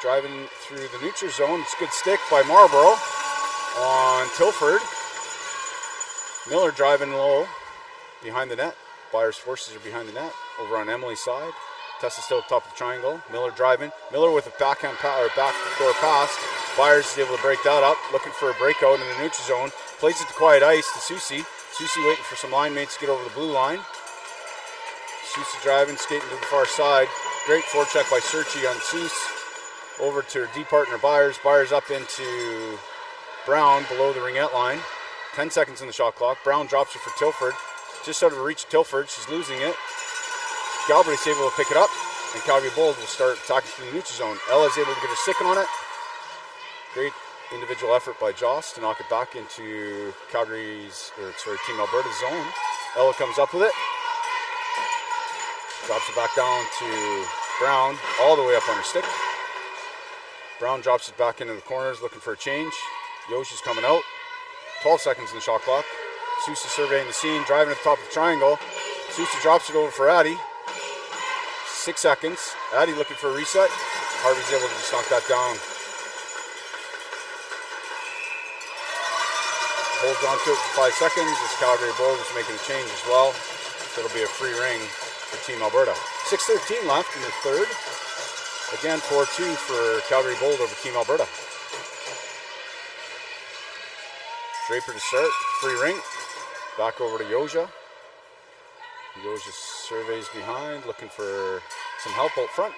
driving through the neutral zone. It's a good stick by Marlborough on Tilford. Miller driving low behind the net. Byers forces are behind the net. Over on Emily's side. Tessa still at the top of the triangle. Miller driving. Miller with a backdoor pass. Byers is able to break that up. Looking for a breakout in the neutral zone. Plays it to quiet ice to Susie. Susie waiting for some line mates to get over the blue line. Susie driving, skating to the far side. Great forecheck by Searchy on Seuss. Over to her D partner Byers. Byers up into Brown below the ringette line. 10 seconds in the shot clock. Brown drops it for Tilford. Just out of reach of Tilford. She's losing it. Galbraith's able to pick it up. And Calgary-Bold will start attacking through the neutral zone. Ella's able to get her stick on it. Great individual effort by Joss to knock it back into Team-Alberta's zone. Ella comes up with it. Drops it back down to Brown, all the way up on her stick. Brown drops it back into the corners, looking for a change. Yoshi's coming out. 12 seconds in the shot clock. Susie surveying the scene, driving at the top of the triangle. Susie drops it over for Addie. 6 seconds. Addie looking for a reset. Harvey's able to just knock that down. Holds on to it for 5 seconds as Calgary-Bold is making a change as well. So it'll be a free ring for Team-Alberta. 6:13 left in the third. Again, 4-2 for Calgary-Bold over Team-Alberta. Draper to start, free ring. Back over to Yoja. Yoja surveys behind, looking for some help out front.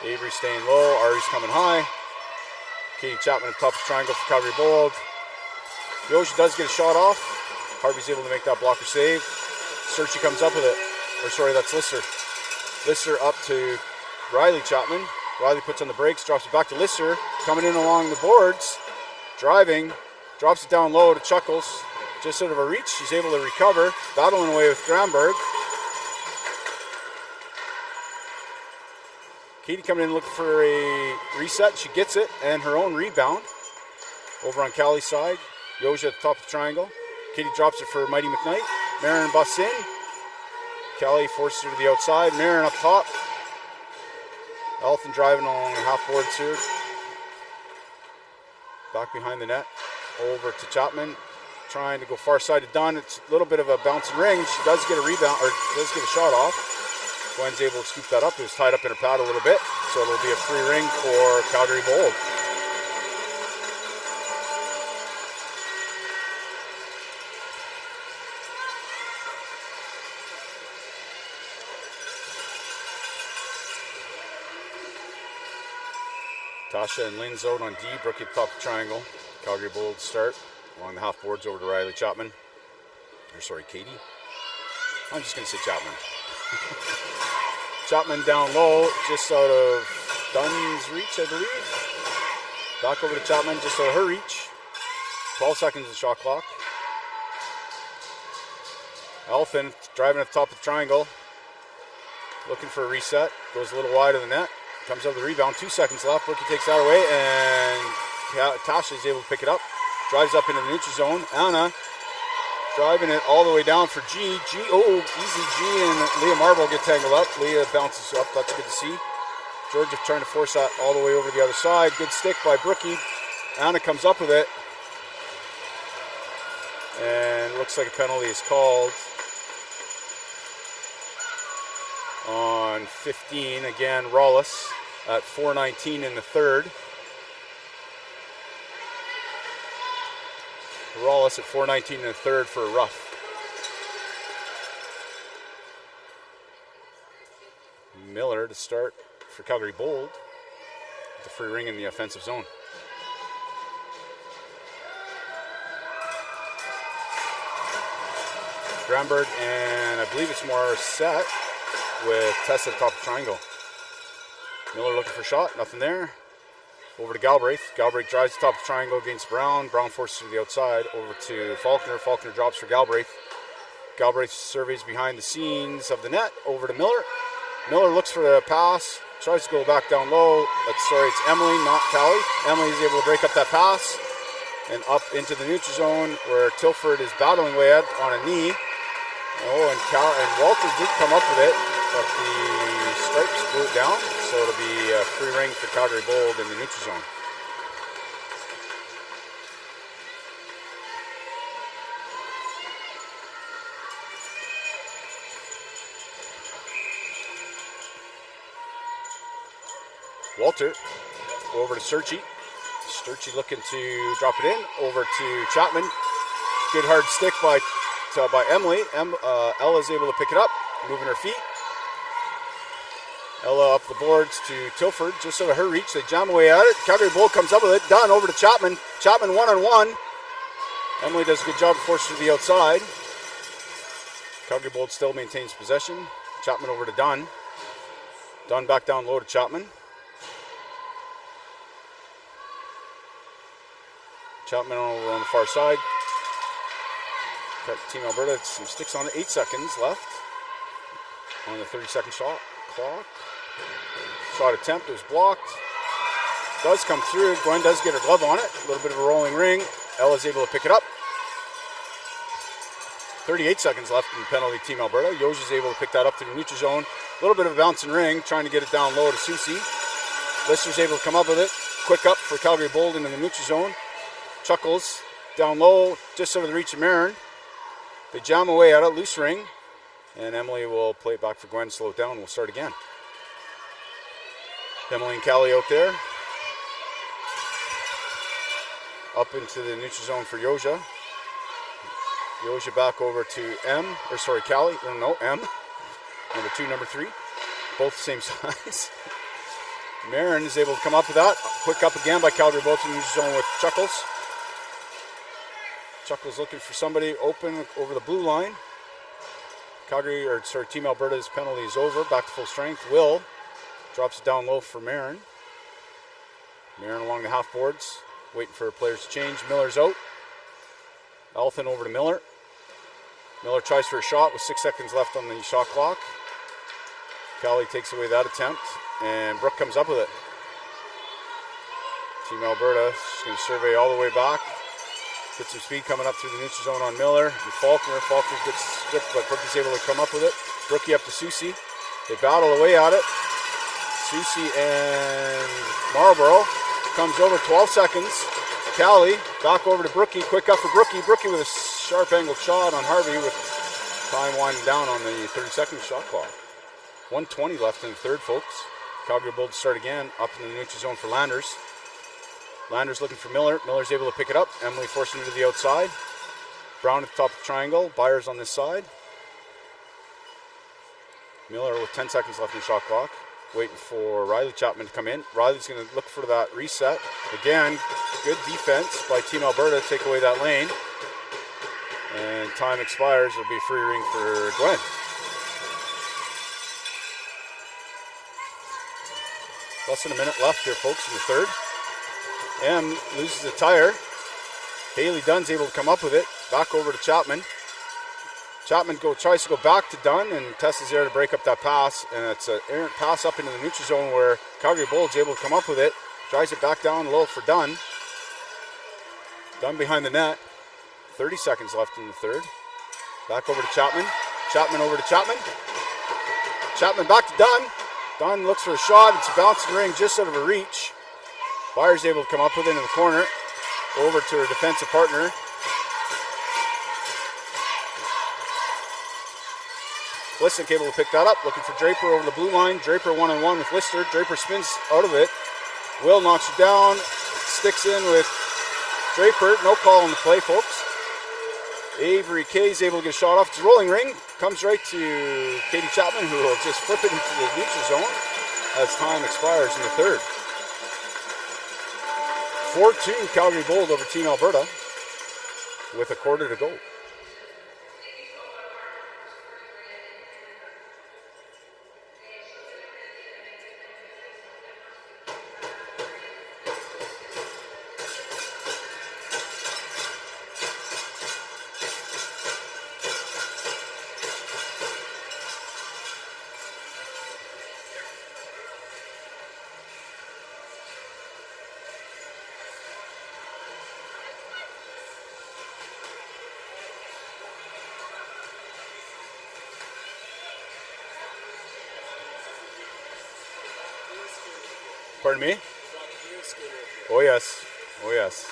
Avery staying low, Ari's coming high. Katie Chapman at the top of the triangle for Calgary-Bold. Yoja does get a shot off. Harvey's able to make that blocker save. Searchy comes up with it. Or sorry, that's Lister. Lister up to Riley Chapman. Riley puts on the brakes, drops it back to Lister. Coming in along the boards. Driving. Drops it down low to Chuckles. Just out of her reach. She's able to recover. Battling away with Gramberg. Katie coming in looking for a reset. She gets it. And her own rebound. Over on Callie's side. Yoja at the top of the triangle. Katie drops it for Mighty McKnight. Marin busts in. Kelly forces her to the outside. Marin up top. Elfin driving along the half boards here. Back behind the net. Over to Chapman. Trying to go far side to Dunn. It's a little bit of a bouncing ring. She does get a rebound, or does get a shot off. Gwen's able to scoop that up. It was tied up in her pad a little bit, so it'll be a free ring for Calgary-Bold. Tasha and Lynn's out on D. Brookie at the top of the triangle. Calgary-Bold start along the half boards over to Riley Chapman. Or sorry, Katie. I'm just going to say Chapman. Chapman down low, just out of Dunn's reach, I believe. Back over to Chapman, just out of her reach. 12 seconds of the shot clock. Elfin driving at the top of the triangle. Looking for a reset. Goes a little wide of the net. Comes up with the rebound. 2 seconds left. Rookie takes that away, and Tasha is able to pick it up. Drives up into the neutral zone. Anna driving it all the way down for G. Easy G, and Leah Marble get tangled up. Leah bounces up. That's good to see. Georgia trying to force that all the way over to the other side. Good stick by Brookie. Anna comes up with it. And it looks like a penalty is called on 15. Again, Rawlis at 4:19 in the third. Rawlis at 4:19 in the third for a rough. Miller to start for Calgary-Bold. The free ring in the offensive zone. Granberg, and I believe it's more set with Tessa at the top of the triangle. Miller looking for a shot, nothing there. Over to Galbraith. Galbraith drives the top of the triangle against Brown. Brown forces to the outside. Over to Faulkner. Faulkner drops for Galbraith. Galbraith surveys behind the scenes of the net. Over to Miller. Miller looks for the pass. Tries to go back down low. It's Emily, not Callie. Emily is able to break up that pass. And up into the neutral zone where Tilford is battling away at on a knee. And Walter did come up with it, but the stripes blew it down. So it'll be a free ring for Calgary-Bold in the neutral zone. Walter over to Serchi. Serchi looking to drop it in. Over to Chapman. Good hard stick by Emily. Ella's able to pick it up, moving her feet. Ella up the boards to Tilford, just out of her reach. They jam away at it. Calgary-Bold comes up with it. Done over to Chapman. Chapman one-on-one. Emily does a good job to force her to the outside. Calgary-Bold still maintains possession. Chapman over to Dunn. Dunn back down low to Chapman. Chapman over on the far side. Got Team-Alberta, some sticks on it. 8 seconds left on the 30-second shot clock. Shot attempt, it was blocked. Does come through. Gwen does get her glove on it. A little bit of a rolling ring. Ella's able to pick it up. 38 seconds left in the penalty, Team-Alberta. Yoja's able to pick that up through the neutral zone. A little bit of a bouncing ring, trying to get it down low to Susie. Lister's able to come up with it. Quick up for Calgary-Bold into the neutral zone. Chuckles down low, just out of the reach of Marin. They jam away at it, loose ring. And Emily will play it back for Gwen, slow it down, we'll start again. Emily and Callie out there. Up into the neutral zone for Yoja. Yoja back over to Callie. No, M. Number 2, number 3. Both the same size. Marin is able to come up with that. Quick up again by Calgary-Bold in the neutral zone with Chuckles. Chuckles looking for somebody open over the blue line. Team-Alberta's penalty is over. Back to full strength. Will drops it down low for Marin. Marin along the half boards, waiting for players to change. Miller's out. Elfin over to Miller. Miller tries for a shot with 6 seconds left on the shot clock. Callie takes away that attempt, and Brooke comes up with it. Team-Alberta is going to survey all the way back. Get some speed coming up through the neutral zone on Miller. And Faulkner gets stripped, but Brookie's able to come up with it. Brookie up to Susie. They battle away at it. Susie and Marlborough comes over 12 seconds. Callie back over to Brookie. Quick up for Brookie. Brookie with a sharp angled shot on Harvey with time winding down on the 30-second shot clock. 1:20 left in the third, folks. Calgary-Bold start again, up in the neutral zone for Landers. Landers looking for Miller. Miller's able to pick it up. Emily forcing it to the outside. Brown at the top of the triangle. Byers on this side. Miller with 10 seconds left in the shot clock. Waiting for Riley Chapman to come in. Riley's going to look for that reset. Again, good defense by Team-Alberta to take away that lane. And time expires. It'll be free ring for Gwen. Less than a minute left here, folks, in the third. M loses the tire. Haley Dunn's able to come up with it. Back over to Chapman. Chapman tries to go back to Dunn, and Tessa's there to break up that pass. And it's an errant pass up into the neutral zone where Calgary-Bold's able to come up with it. Drives it back down low for Dunn. Dunn behind the net. 30 seconds left in the third. Back over to Chapman. Chapman over to Chapman. Chapman back to Dunn. Dunn looks for a shot. It's a bouncing ring just out of her reach. Byers able to come up with it in the corner. Over to her defensive partner. Listick able to pick that up. Looking for Draper over the blue line. Draper one-on-one with Lister. Draper spins out of it. Will knocks it down. Sticks in with Draper. No call on the play, folks. Avery Kay's able to get a shot off. It's a rolling ring. Comes right to Katie Chapman, who will just flip it into the neutral zone as time expires in the third. 4-2 Calgary-Bold over Team-Alberta with a quarter to go. Pardon me? Oh yes, oh yes.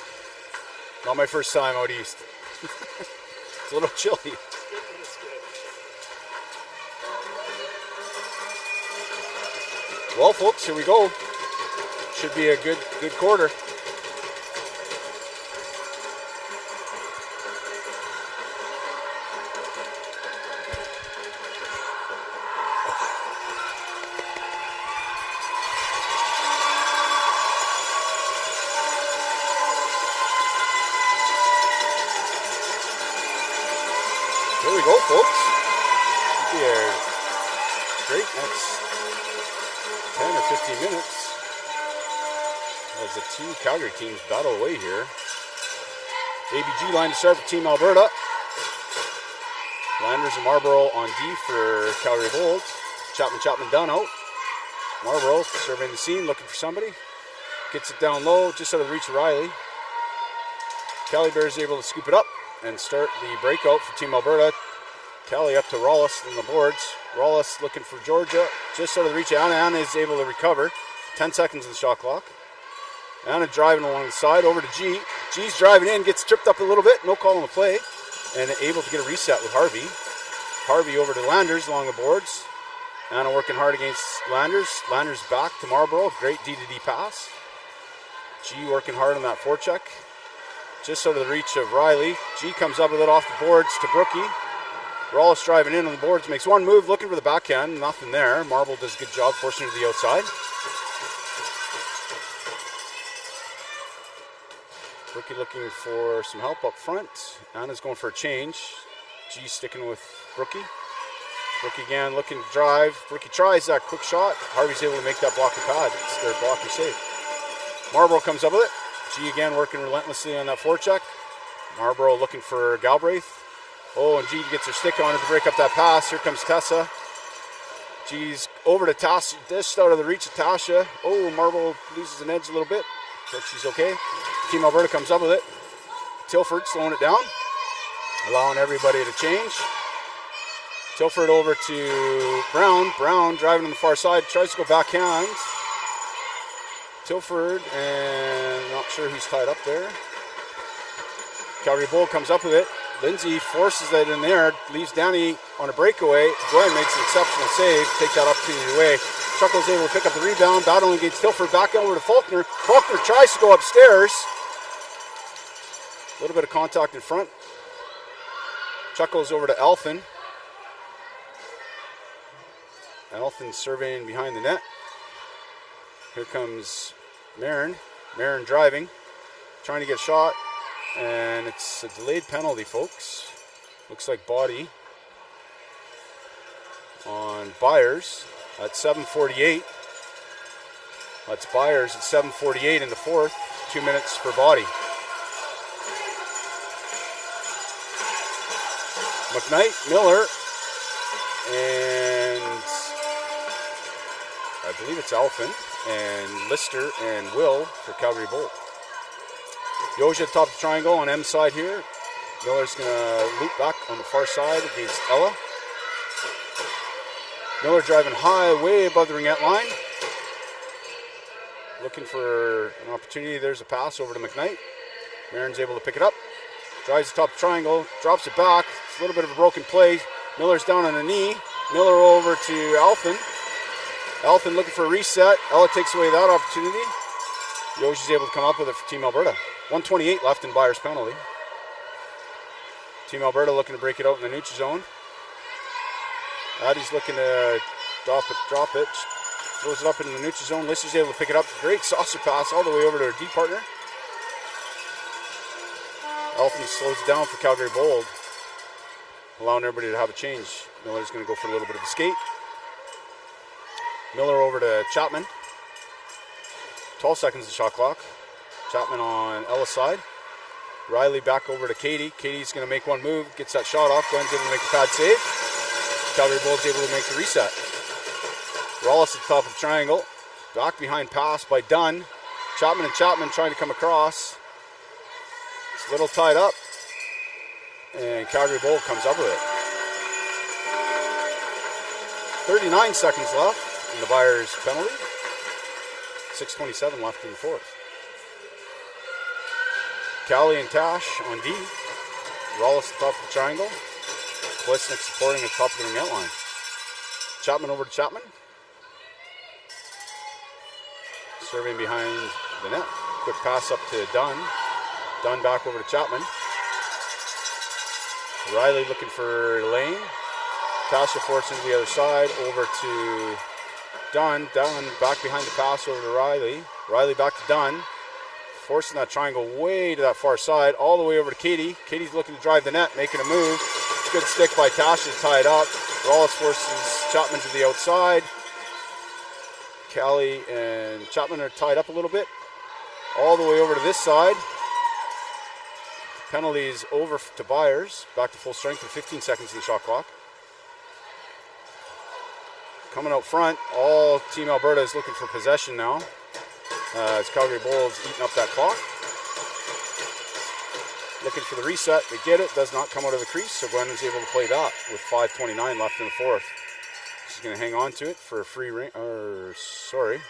Not my first time out east. It's a little chilly. Well, folks, here we go. Should be a good quarter. Here we go, folks. Should be a great next 10 or 15 minutes as the two Calgary teams battle away here. ABG line to start for Team-Alberta. Landers and Marlborough on D for Calgary-Bold. Chapman down out. Marlborough surveying the scene, looking for somebody. Gets it down low, just out of the reach of Riley. Kelly Bear's able to scoop it up and start the breakout for Team-Alberta. Kelly up to Rollis on the boards. Rollis looking for Georgia. Just out of the reach of Anna. Anna is able to recover. 10 seconds in the shot clock. Anna driving along the side over to G. G's driving in, gets tripped up a little bit. No call on the play. And able to get a reset with Harvey. Harvey over to Landers along the boards. Anna working hard against Landers. Landers back to Marlborough. Great D-to-D pass. G working hard on that forecheck. Just out of the reach of Riley. G comes up with it off the boards to Brookie. Rollis driving in on the boards, makes one move, looking for the backhand, nothing there. Marble does a good job forcing it to the outside. Brookie looking for some help up front. Anna's going for a change. G sticking with Brookie. Brookie again looking to drive. Brookie tries that quick shot. Harvey's able to make that blocker pad. It's their blocker save. Marlborough comes up with it. G again working relentlessly on that forecheck. Marlborough looking for Galbraith. Oh, and G gets her stick on it to break up that pass. Here comes Tessa. G's over to Tasha, just out of the reach of Tasha. Oh, Marble loses an edge a little bit, but she's okay. Team-Alberta comes up with it. Tilford slowing it down, allowing everybody to change. Tilford over to Brown. Brown driving on the far side, tries to go backhand. Tilford, and not sure who's tied up there. Calgary-Bold comes up with it. Lindsay forces that in there, leaves Danny on a breakaway. Gwen makes an exceptional save, take that opportunity away. Chuckle's able to pick up the rebound, battling against Tilford, back over to Faulkner. Faulkner tries to go upstairs. A little bit of contact in front. Chuckles over to Elfin. Elfin surveying behind the net. Here comes Marin. Marin driving, trying to get a shot, and it's a delayed penalty, folks. Looks like body on Byers at 7:48. That's Byers at 7:48 in the fourth. 2 minutes for body. McKnight, Miller, and I believe it's Alphin, and Lister and Will for Calgary-Bold. Yoja top of the triangle on M side here. Miller's going to loop back on the far side against Ella. Miller driving high, way above the ringette line. Looking for an opportunity. There's a pass over to McKnight. Marin's able to pick it up. Drives the top of the triangle, drops it back. It's a little bit of a broken play. Miller's down on a knee. Miller over to Alphin. Alphin looking for a reset. Ella takes away that opportunity. Yoshi's able to come up with it for Team Alberta. 1:28 left in Byers' penalty. Team Alberta looking to break it out in the neutral zone. Addie's looking to drop it. Throws it up into the neutral zone. Lister's able to pick it up. Great saucer pass all the way over to her D partner. Alphin slows it down for Calgary-Bold, allowing everybody to have a change. Miller's going to go for a little bit of a skate. Miller over to Chapman. 12 seconds of shot clock. Chapman on Ella's side. Riley back over to Katie. Katie's going to make one move, gets that shot off. Gwen's able to make the pad save. Calgary-Bold's able to make the reset. Rawlis at the top of the triangle. Back behind pass by Dunn. Chapman and Chapman trying to come across. It's a little tied up. And Calgary-Bold comes up with it. 39 seconds left in the Byers penalty. 6:27 left in the fourth. Callie and Tash on D. Rawlis at the top of the triangle. Blesnick supporting at the top of the net line. Chapman over to Chapman. Serving behind the net. Quick pass up to Dunn. Dunn back over to Chapman. Riley looking for Lane. Tasha forcing to the other side over to Dunn. Dunn back behind the pass over to Riley. Riley back to Dunn. Forcing that triangle way to that far side, all the way over to Katie. Katie's looking to drive the net, making a move. Good stick by Tasha to tie it up. Rawlis forces Chapman to the outside. Callie and Chapman are tied up a little bit. All the way over to this side. Penalties over to Byers. Back to full strength with 15 seconds in the shot clock. Coming out front, all Team Alberta is looking for possession now. As Calgary-Bold's eating up that clock. Looking for the reset. They get it. Does not come out of the crease. So Gwen is able to play that with 5:29 left in the fourth. She's going to hang on to it for a free ring. Sorry.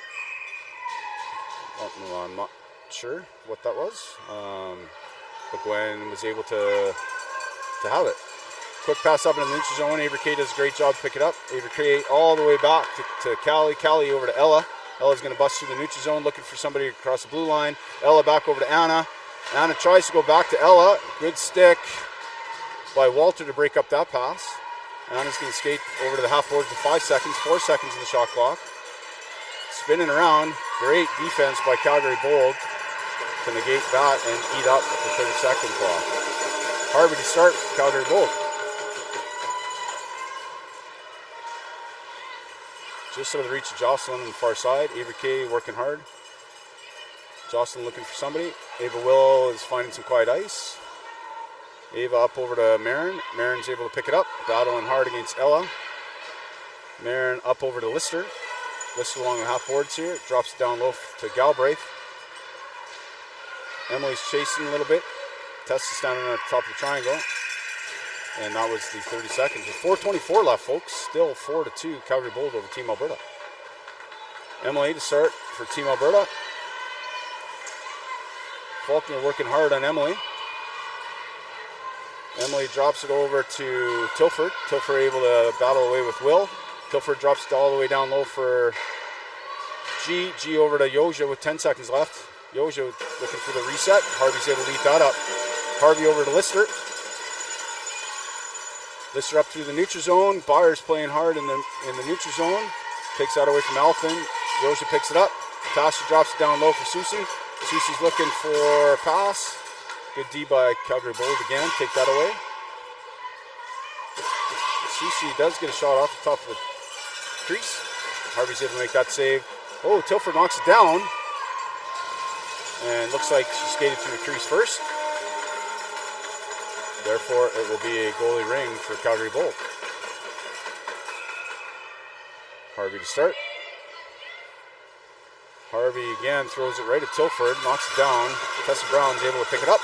I'm not sure what that was. But Gwen was able to have it. Quick pass up in the neutral zone. Avery Kay does a great job to pick it up. Avery Kay all the way back to Callie. Callie over to Ella. Ella's going to bust through the neutral zone, looking for somebody across the blue line. Ella back over to Anna. Anna tries to go back to Ella. Good stick by Walter to break up that pass. Anna's going to skate over to the half board for 5 seconds. 4 seconds in the shot clock. Spinning around. Great defense by Calgary-Bold to negate that and eat up the 30-second clock. Harvey to start for Calgary-Bold. Just out of the reach of Jocelyn on the far side. Avery Kay working hard. Jocelyn looking for somebody. Ava Will is finding some quiet ice. Ava up over to Marin. Marin's able to pick it up. Battling hard against Ella. Marin up over to Lister. Lister along the half boards here. Drops it down low to Galbraith. Emily's chasing a little bit. Tess is standing at the top of the triangle. And that was the 30 seconds. With 4:24 left, folks. Still 4-2 Calgary-Bold over Team Alberta. Emily to start for Team Alberta. Faulkner working hard on Emily. Emily drops it over to Tilford. Tilford able to battle away with Will. Tilford drops it all the way down low for G. G over to Yoja with 10 seconds left. Yoja looking for the reset. Harvey's able to eat that up. Harvey over to Lister. Lister up through the neutral zone. Byers playing hard in the neutral zone. Takes that away from Alphin. Yoja picks it up. Tasha drops it down low for Susie. Susie's looking for a pass. Good D by Calgary-Bold again. Take that away. Susie does get a shot off the top of the crease. Harvey's able to make that save. Oh, Tilford knocks it down. And looks like she skated through the crease first. Therefore, it will be a goalie ring for Calgary-Bold. Harvey to start. Harvey again throws it right at Tilford, knocks it down. Tessa Brown's able to pick it up.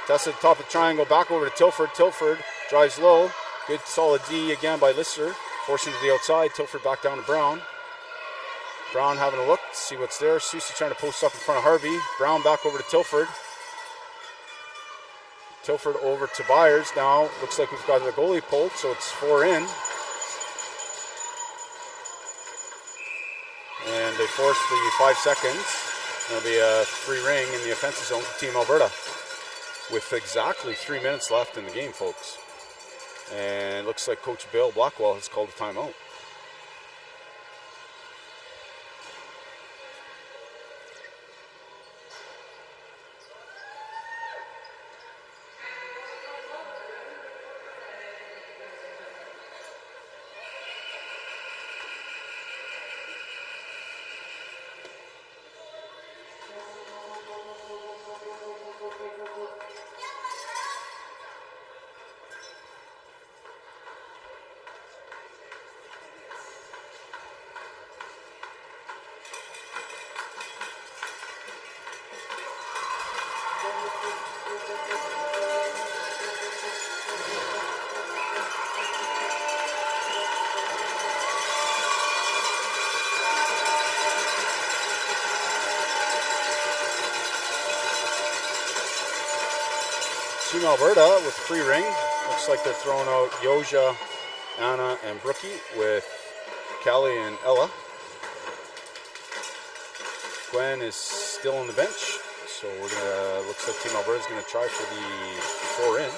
Tessa at the top of the triangle, back over to Tilford. Tilford drives low. Good solid D again by Lister. Forcing to the outside. Tilford back down to Brown. Brown having a look to see what's there. Susie trying to post up in front of Harvey. Brown back over to Tilford. Tilford over to Byers now. Looks like we've got the goalie pulled, so it's 4 in. And they force the 5 seconds. There'll be a free ring in the offensive zone for Team-Alberta. With exactly 3 minutes left in the game, folks. And it looks like Coach Bill Blackwell has called a timeout. Team-Alberta with free ring. Looks like they're throwing out Yoja, Anna, and Brookie with Kelly and Ella. Gwen is still on the bench, so we're gonna. Looks like Team-Alberta is gonna try for the 4 in.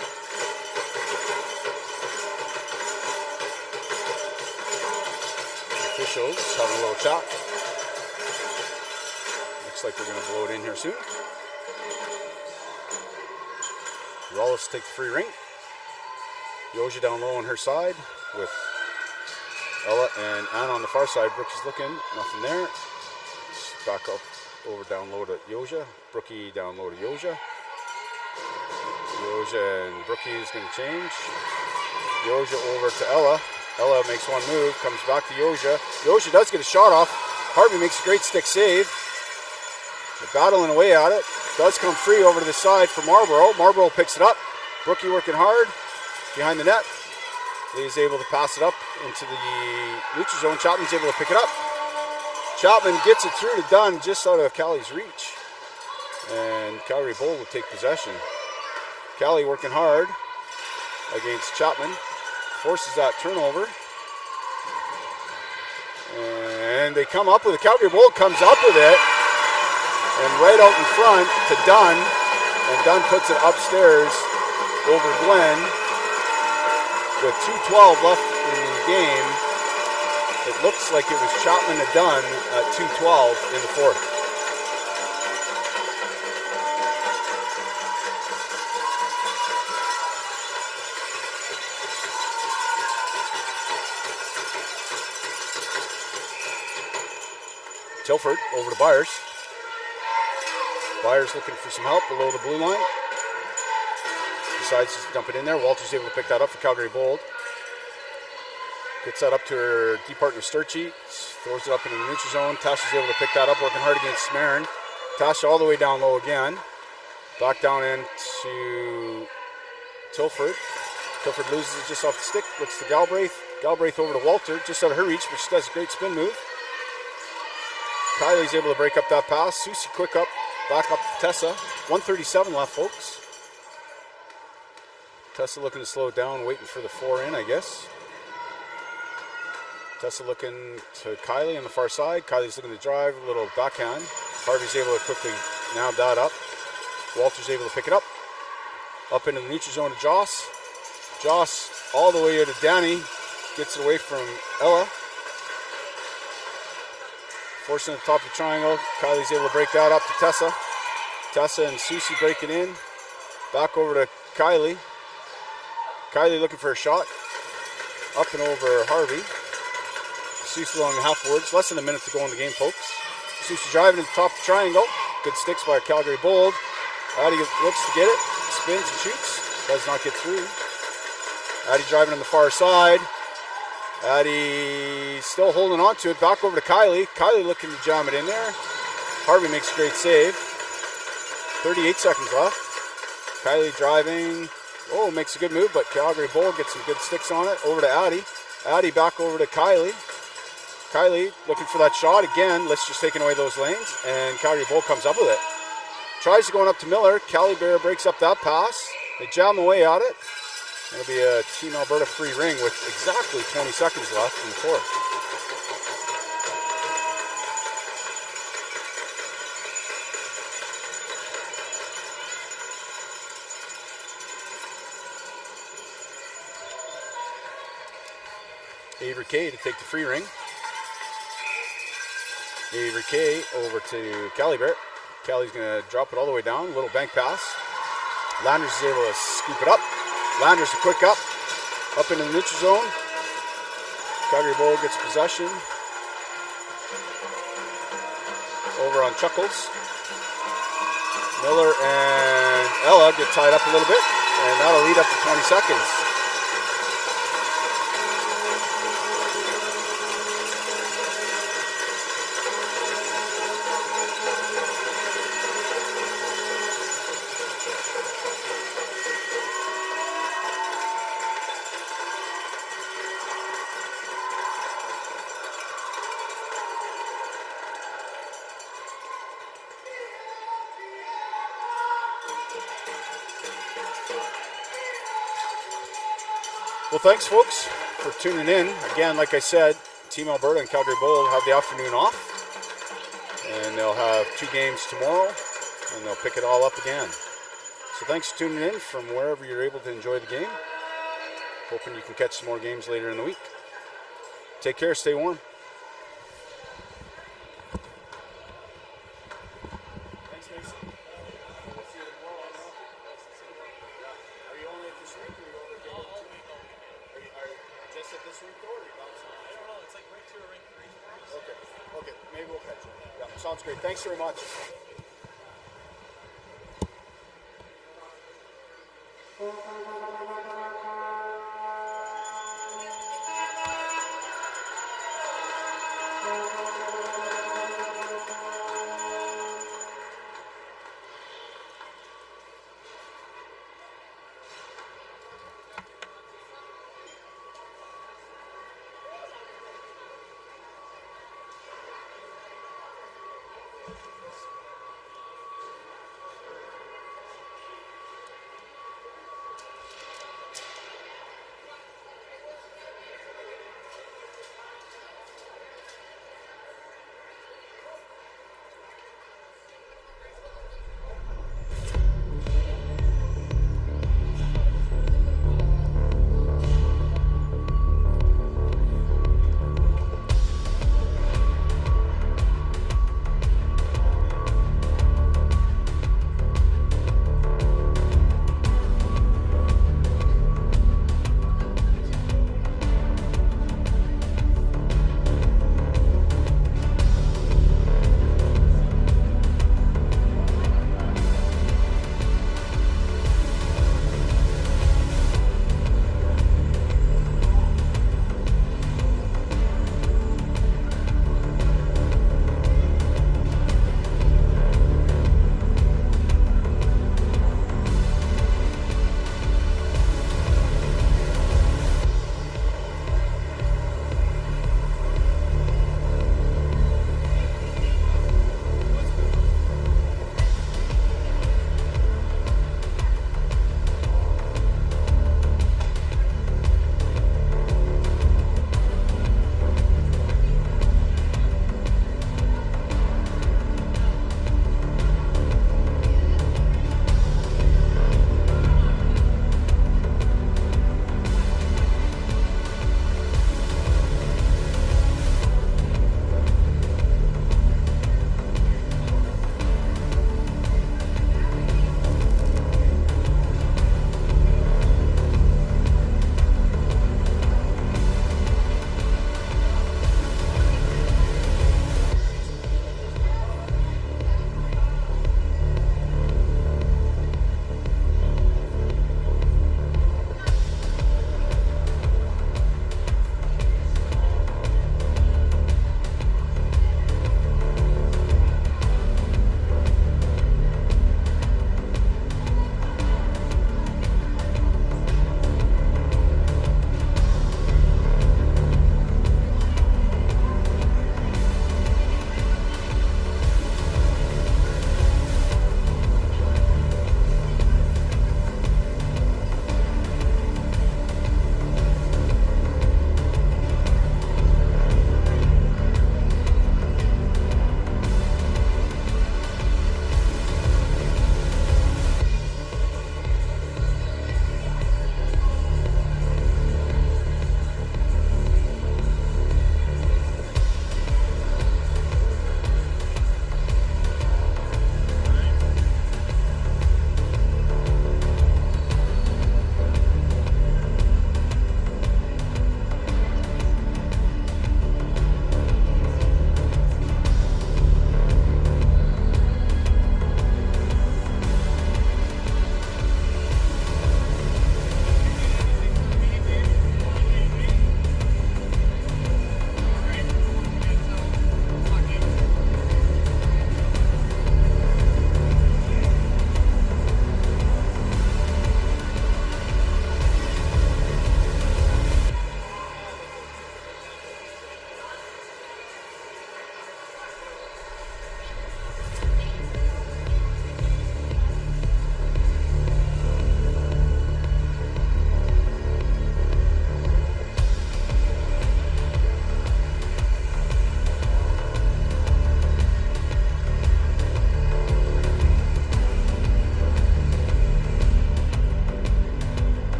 The officials having a little chat. Looks like they're gonna blow it in here soon. Wallace take the free ring. Yoja down low on her side with Ella and Anna on the far side. Brooks is looking, nothing there. Back up over down low to Yoja. Brookie down low to Yoja. Yoja and Brookie is going to change. Yoja over to Ella. Ella makes one move, comes back to Yoja. Yoja does get a shot off. Harvey makes a great stick save. They're battling away at it. Does come free over to the side for Marlborough. Marlborough picks it up. Brookie working hard behind the net. Lee is able to pass it up into the neutral zone. Chapman's able to pick it up. Chapman gets it through to Dunn just out of Callie's reach. And Calgary-Bold will take possession. Callie working hard against Chapman. Forces that turnover. And they come up with it. Calgary-Bold comes up with it. And right out in front to Dunn, and Dunn puts it upstairs over Glenn. With 2:12 left in the game, it looks like it was Chapman to Dunn at 2:12 in the fourth. Tilford over to Byers. Byers looking for some help below the blue line. Decides to dump it in there. Walter's able to pick that up for Calgary-Bold. Gets that up to her D partner Sturchy. Throws it up into the neutral zone. Tasha's able to pick that up, working hard against Marin. Tasha all the way down low again. Back down into Tilford. Tilford loses it just off the stick. Looks to Galbraith. Galbraith over to Walter, just out of her reach, but she does a great spin move. Kylie's able to break up that pass. Susie quick up. Back up to Tessa. 1:37 left, folks. Tessa looking to slow it down, waiting for the 4 in, I guess. Tessa looking to Kylie on the far side. Kylie's looking to drive, a little backhand. Harvey's able to quickly nab that up. Walter's able to pick it up. Up into the neutral zone to Joss. Joss all the way to Danny. Gets it away from Ella. Forcing at the top of the triangle. Kylie's able to break that up to Tessa. Tessa and Susie break it in. Back over to Kylie. Kylie looking for a shot. Up and over Harvey. Susie along the half-boards. Less than a minute to go in the game, folks. Susie driving at the top of the triangle. Good sticks by Calgary-Bold. Addie looks to get it. Spins and shoots. Does not get through. Addie driving on the far side. Addie still holding on to it. Back over to Kylie. Kylie looking to jam it in there. Harvey makes a great save. 38 seconds left. Kylie driving. Oh, makes a good move, but Calgary-Bold gets some good sticks on it. Over to Addie. Addie back over to Kylie. Kylie looking for that shot again. Let's just taking away those lanes, and Calgary-Bold comes up with it. Tries to go up to Miller. Callie-Bear breaks up that pass. They jam away at it. It'll be a Team-Alberta free ring with exactly 20 seconds left in the fourth. Avery K to take the free ring. Avery K over to Callie-Bear. Callie's going to drop it all the way down. A little bank pass. Landers is able to scoop it up. Landers a quick up into the neutral zone. Calgary-Bold gets possession. Over on Chuckles. Miller and Ella get tied up a little bit, and that'll lead up to 20 seconds. Well, thanks, folks, for tuning in. Again, like I said, Team-Alberta and Calgary-Bold have the afternoon off, and they'll have 2 games tomorrow, and they'll pick it all up again. So thanks for tuning in from wherever you're able to enjoy the game. Hoping you can catch some more games later in the week. Take care, stay warm. Thanks, Mason. We'll see you tomorrow. Are you only at this week, or are you only at all week? Are you just at this week, though, or are you bouncing? I don't know. It's like Rink 2 or Rink 3. Okay. Maybe we'll catch you. Yeah, sounds great. Thanks very much.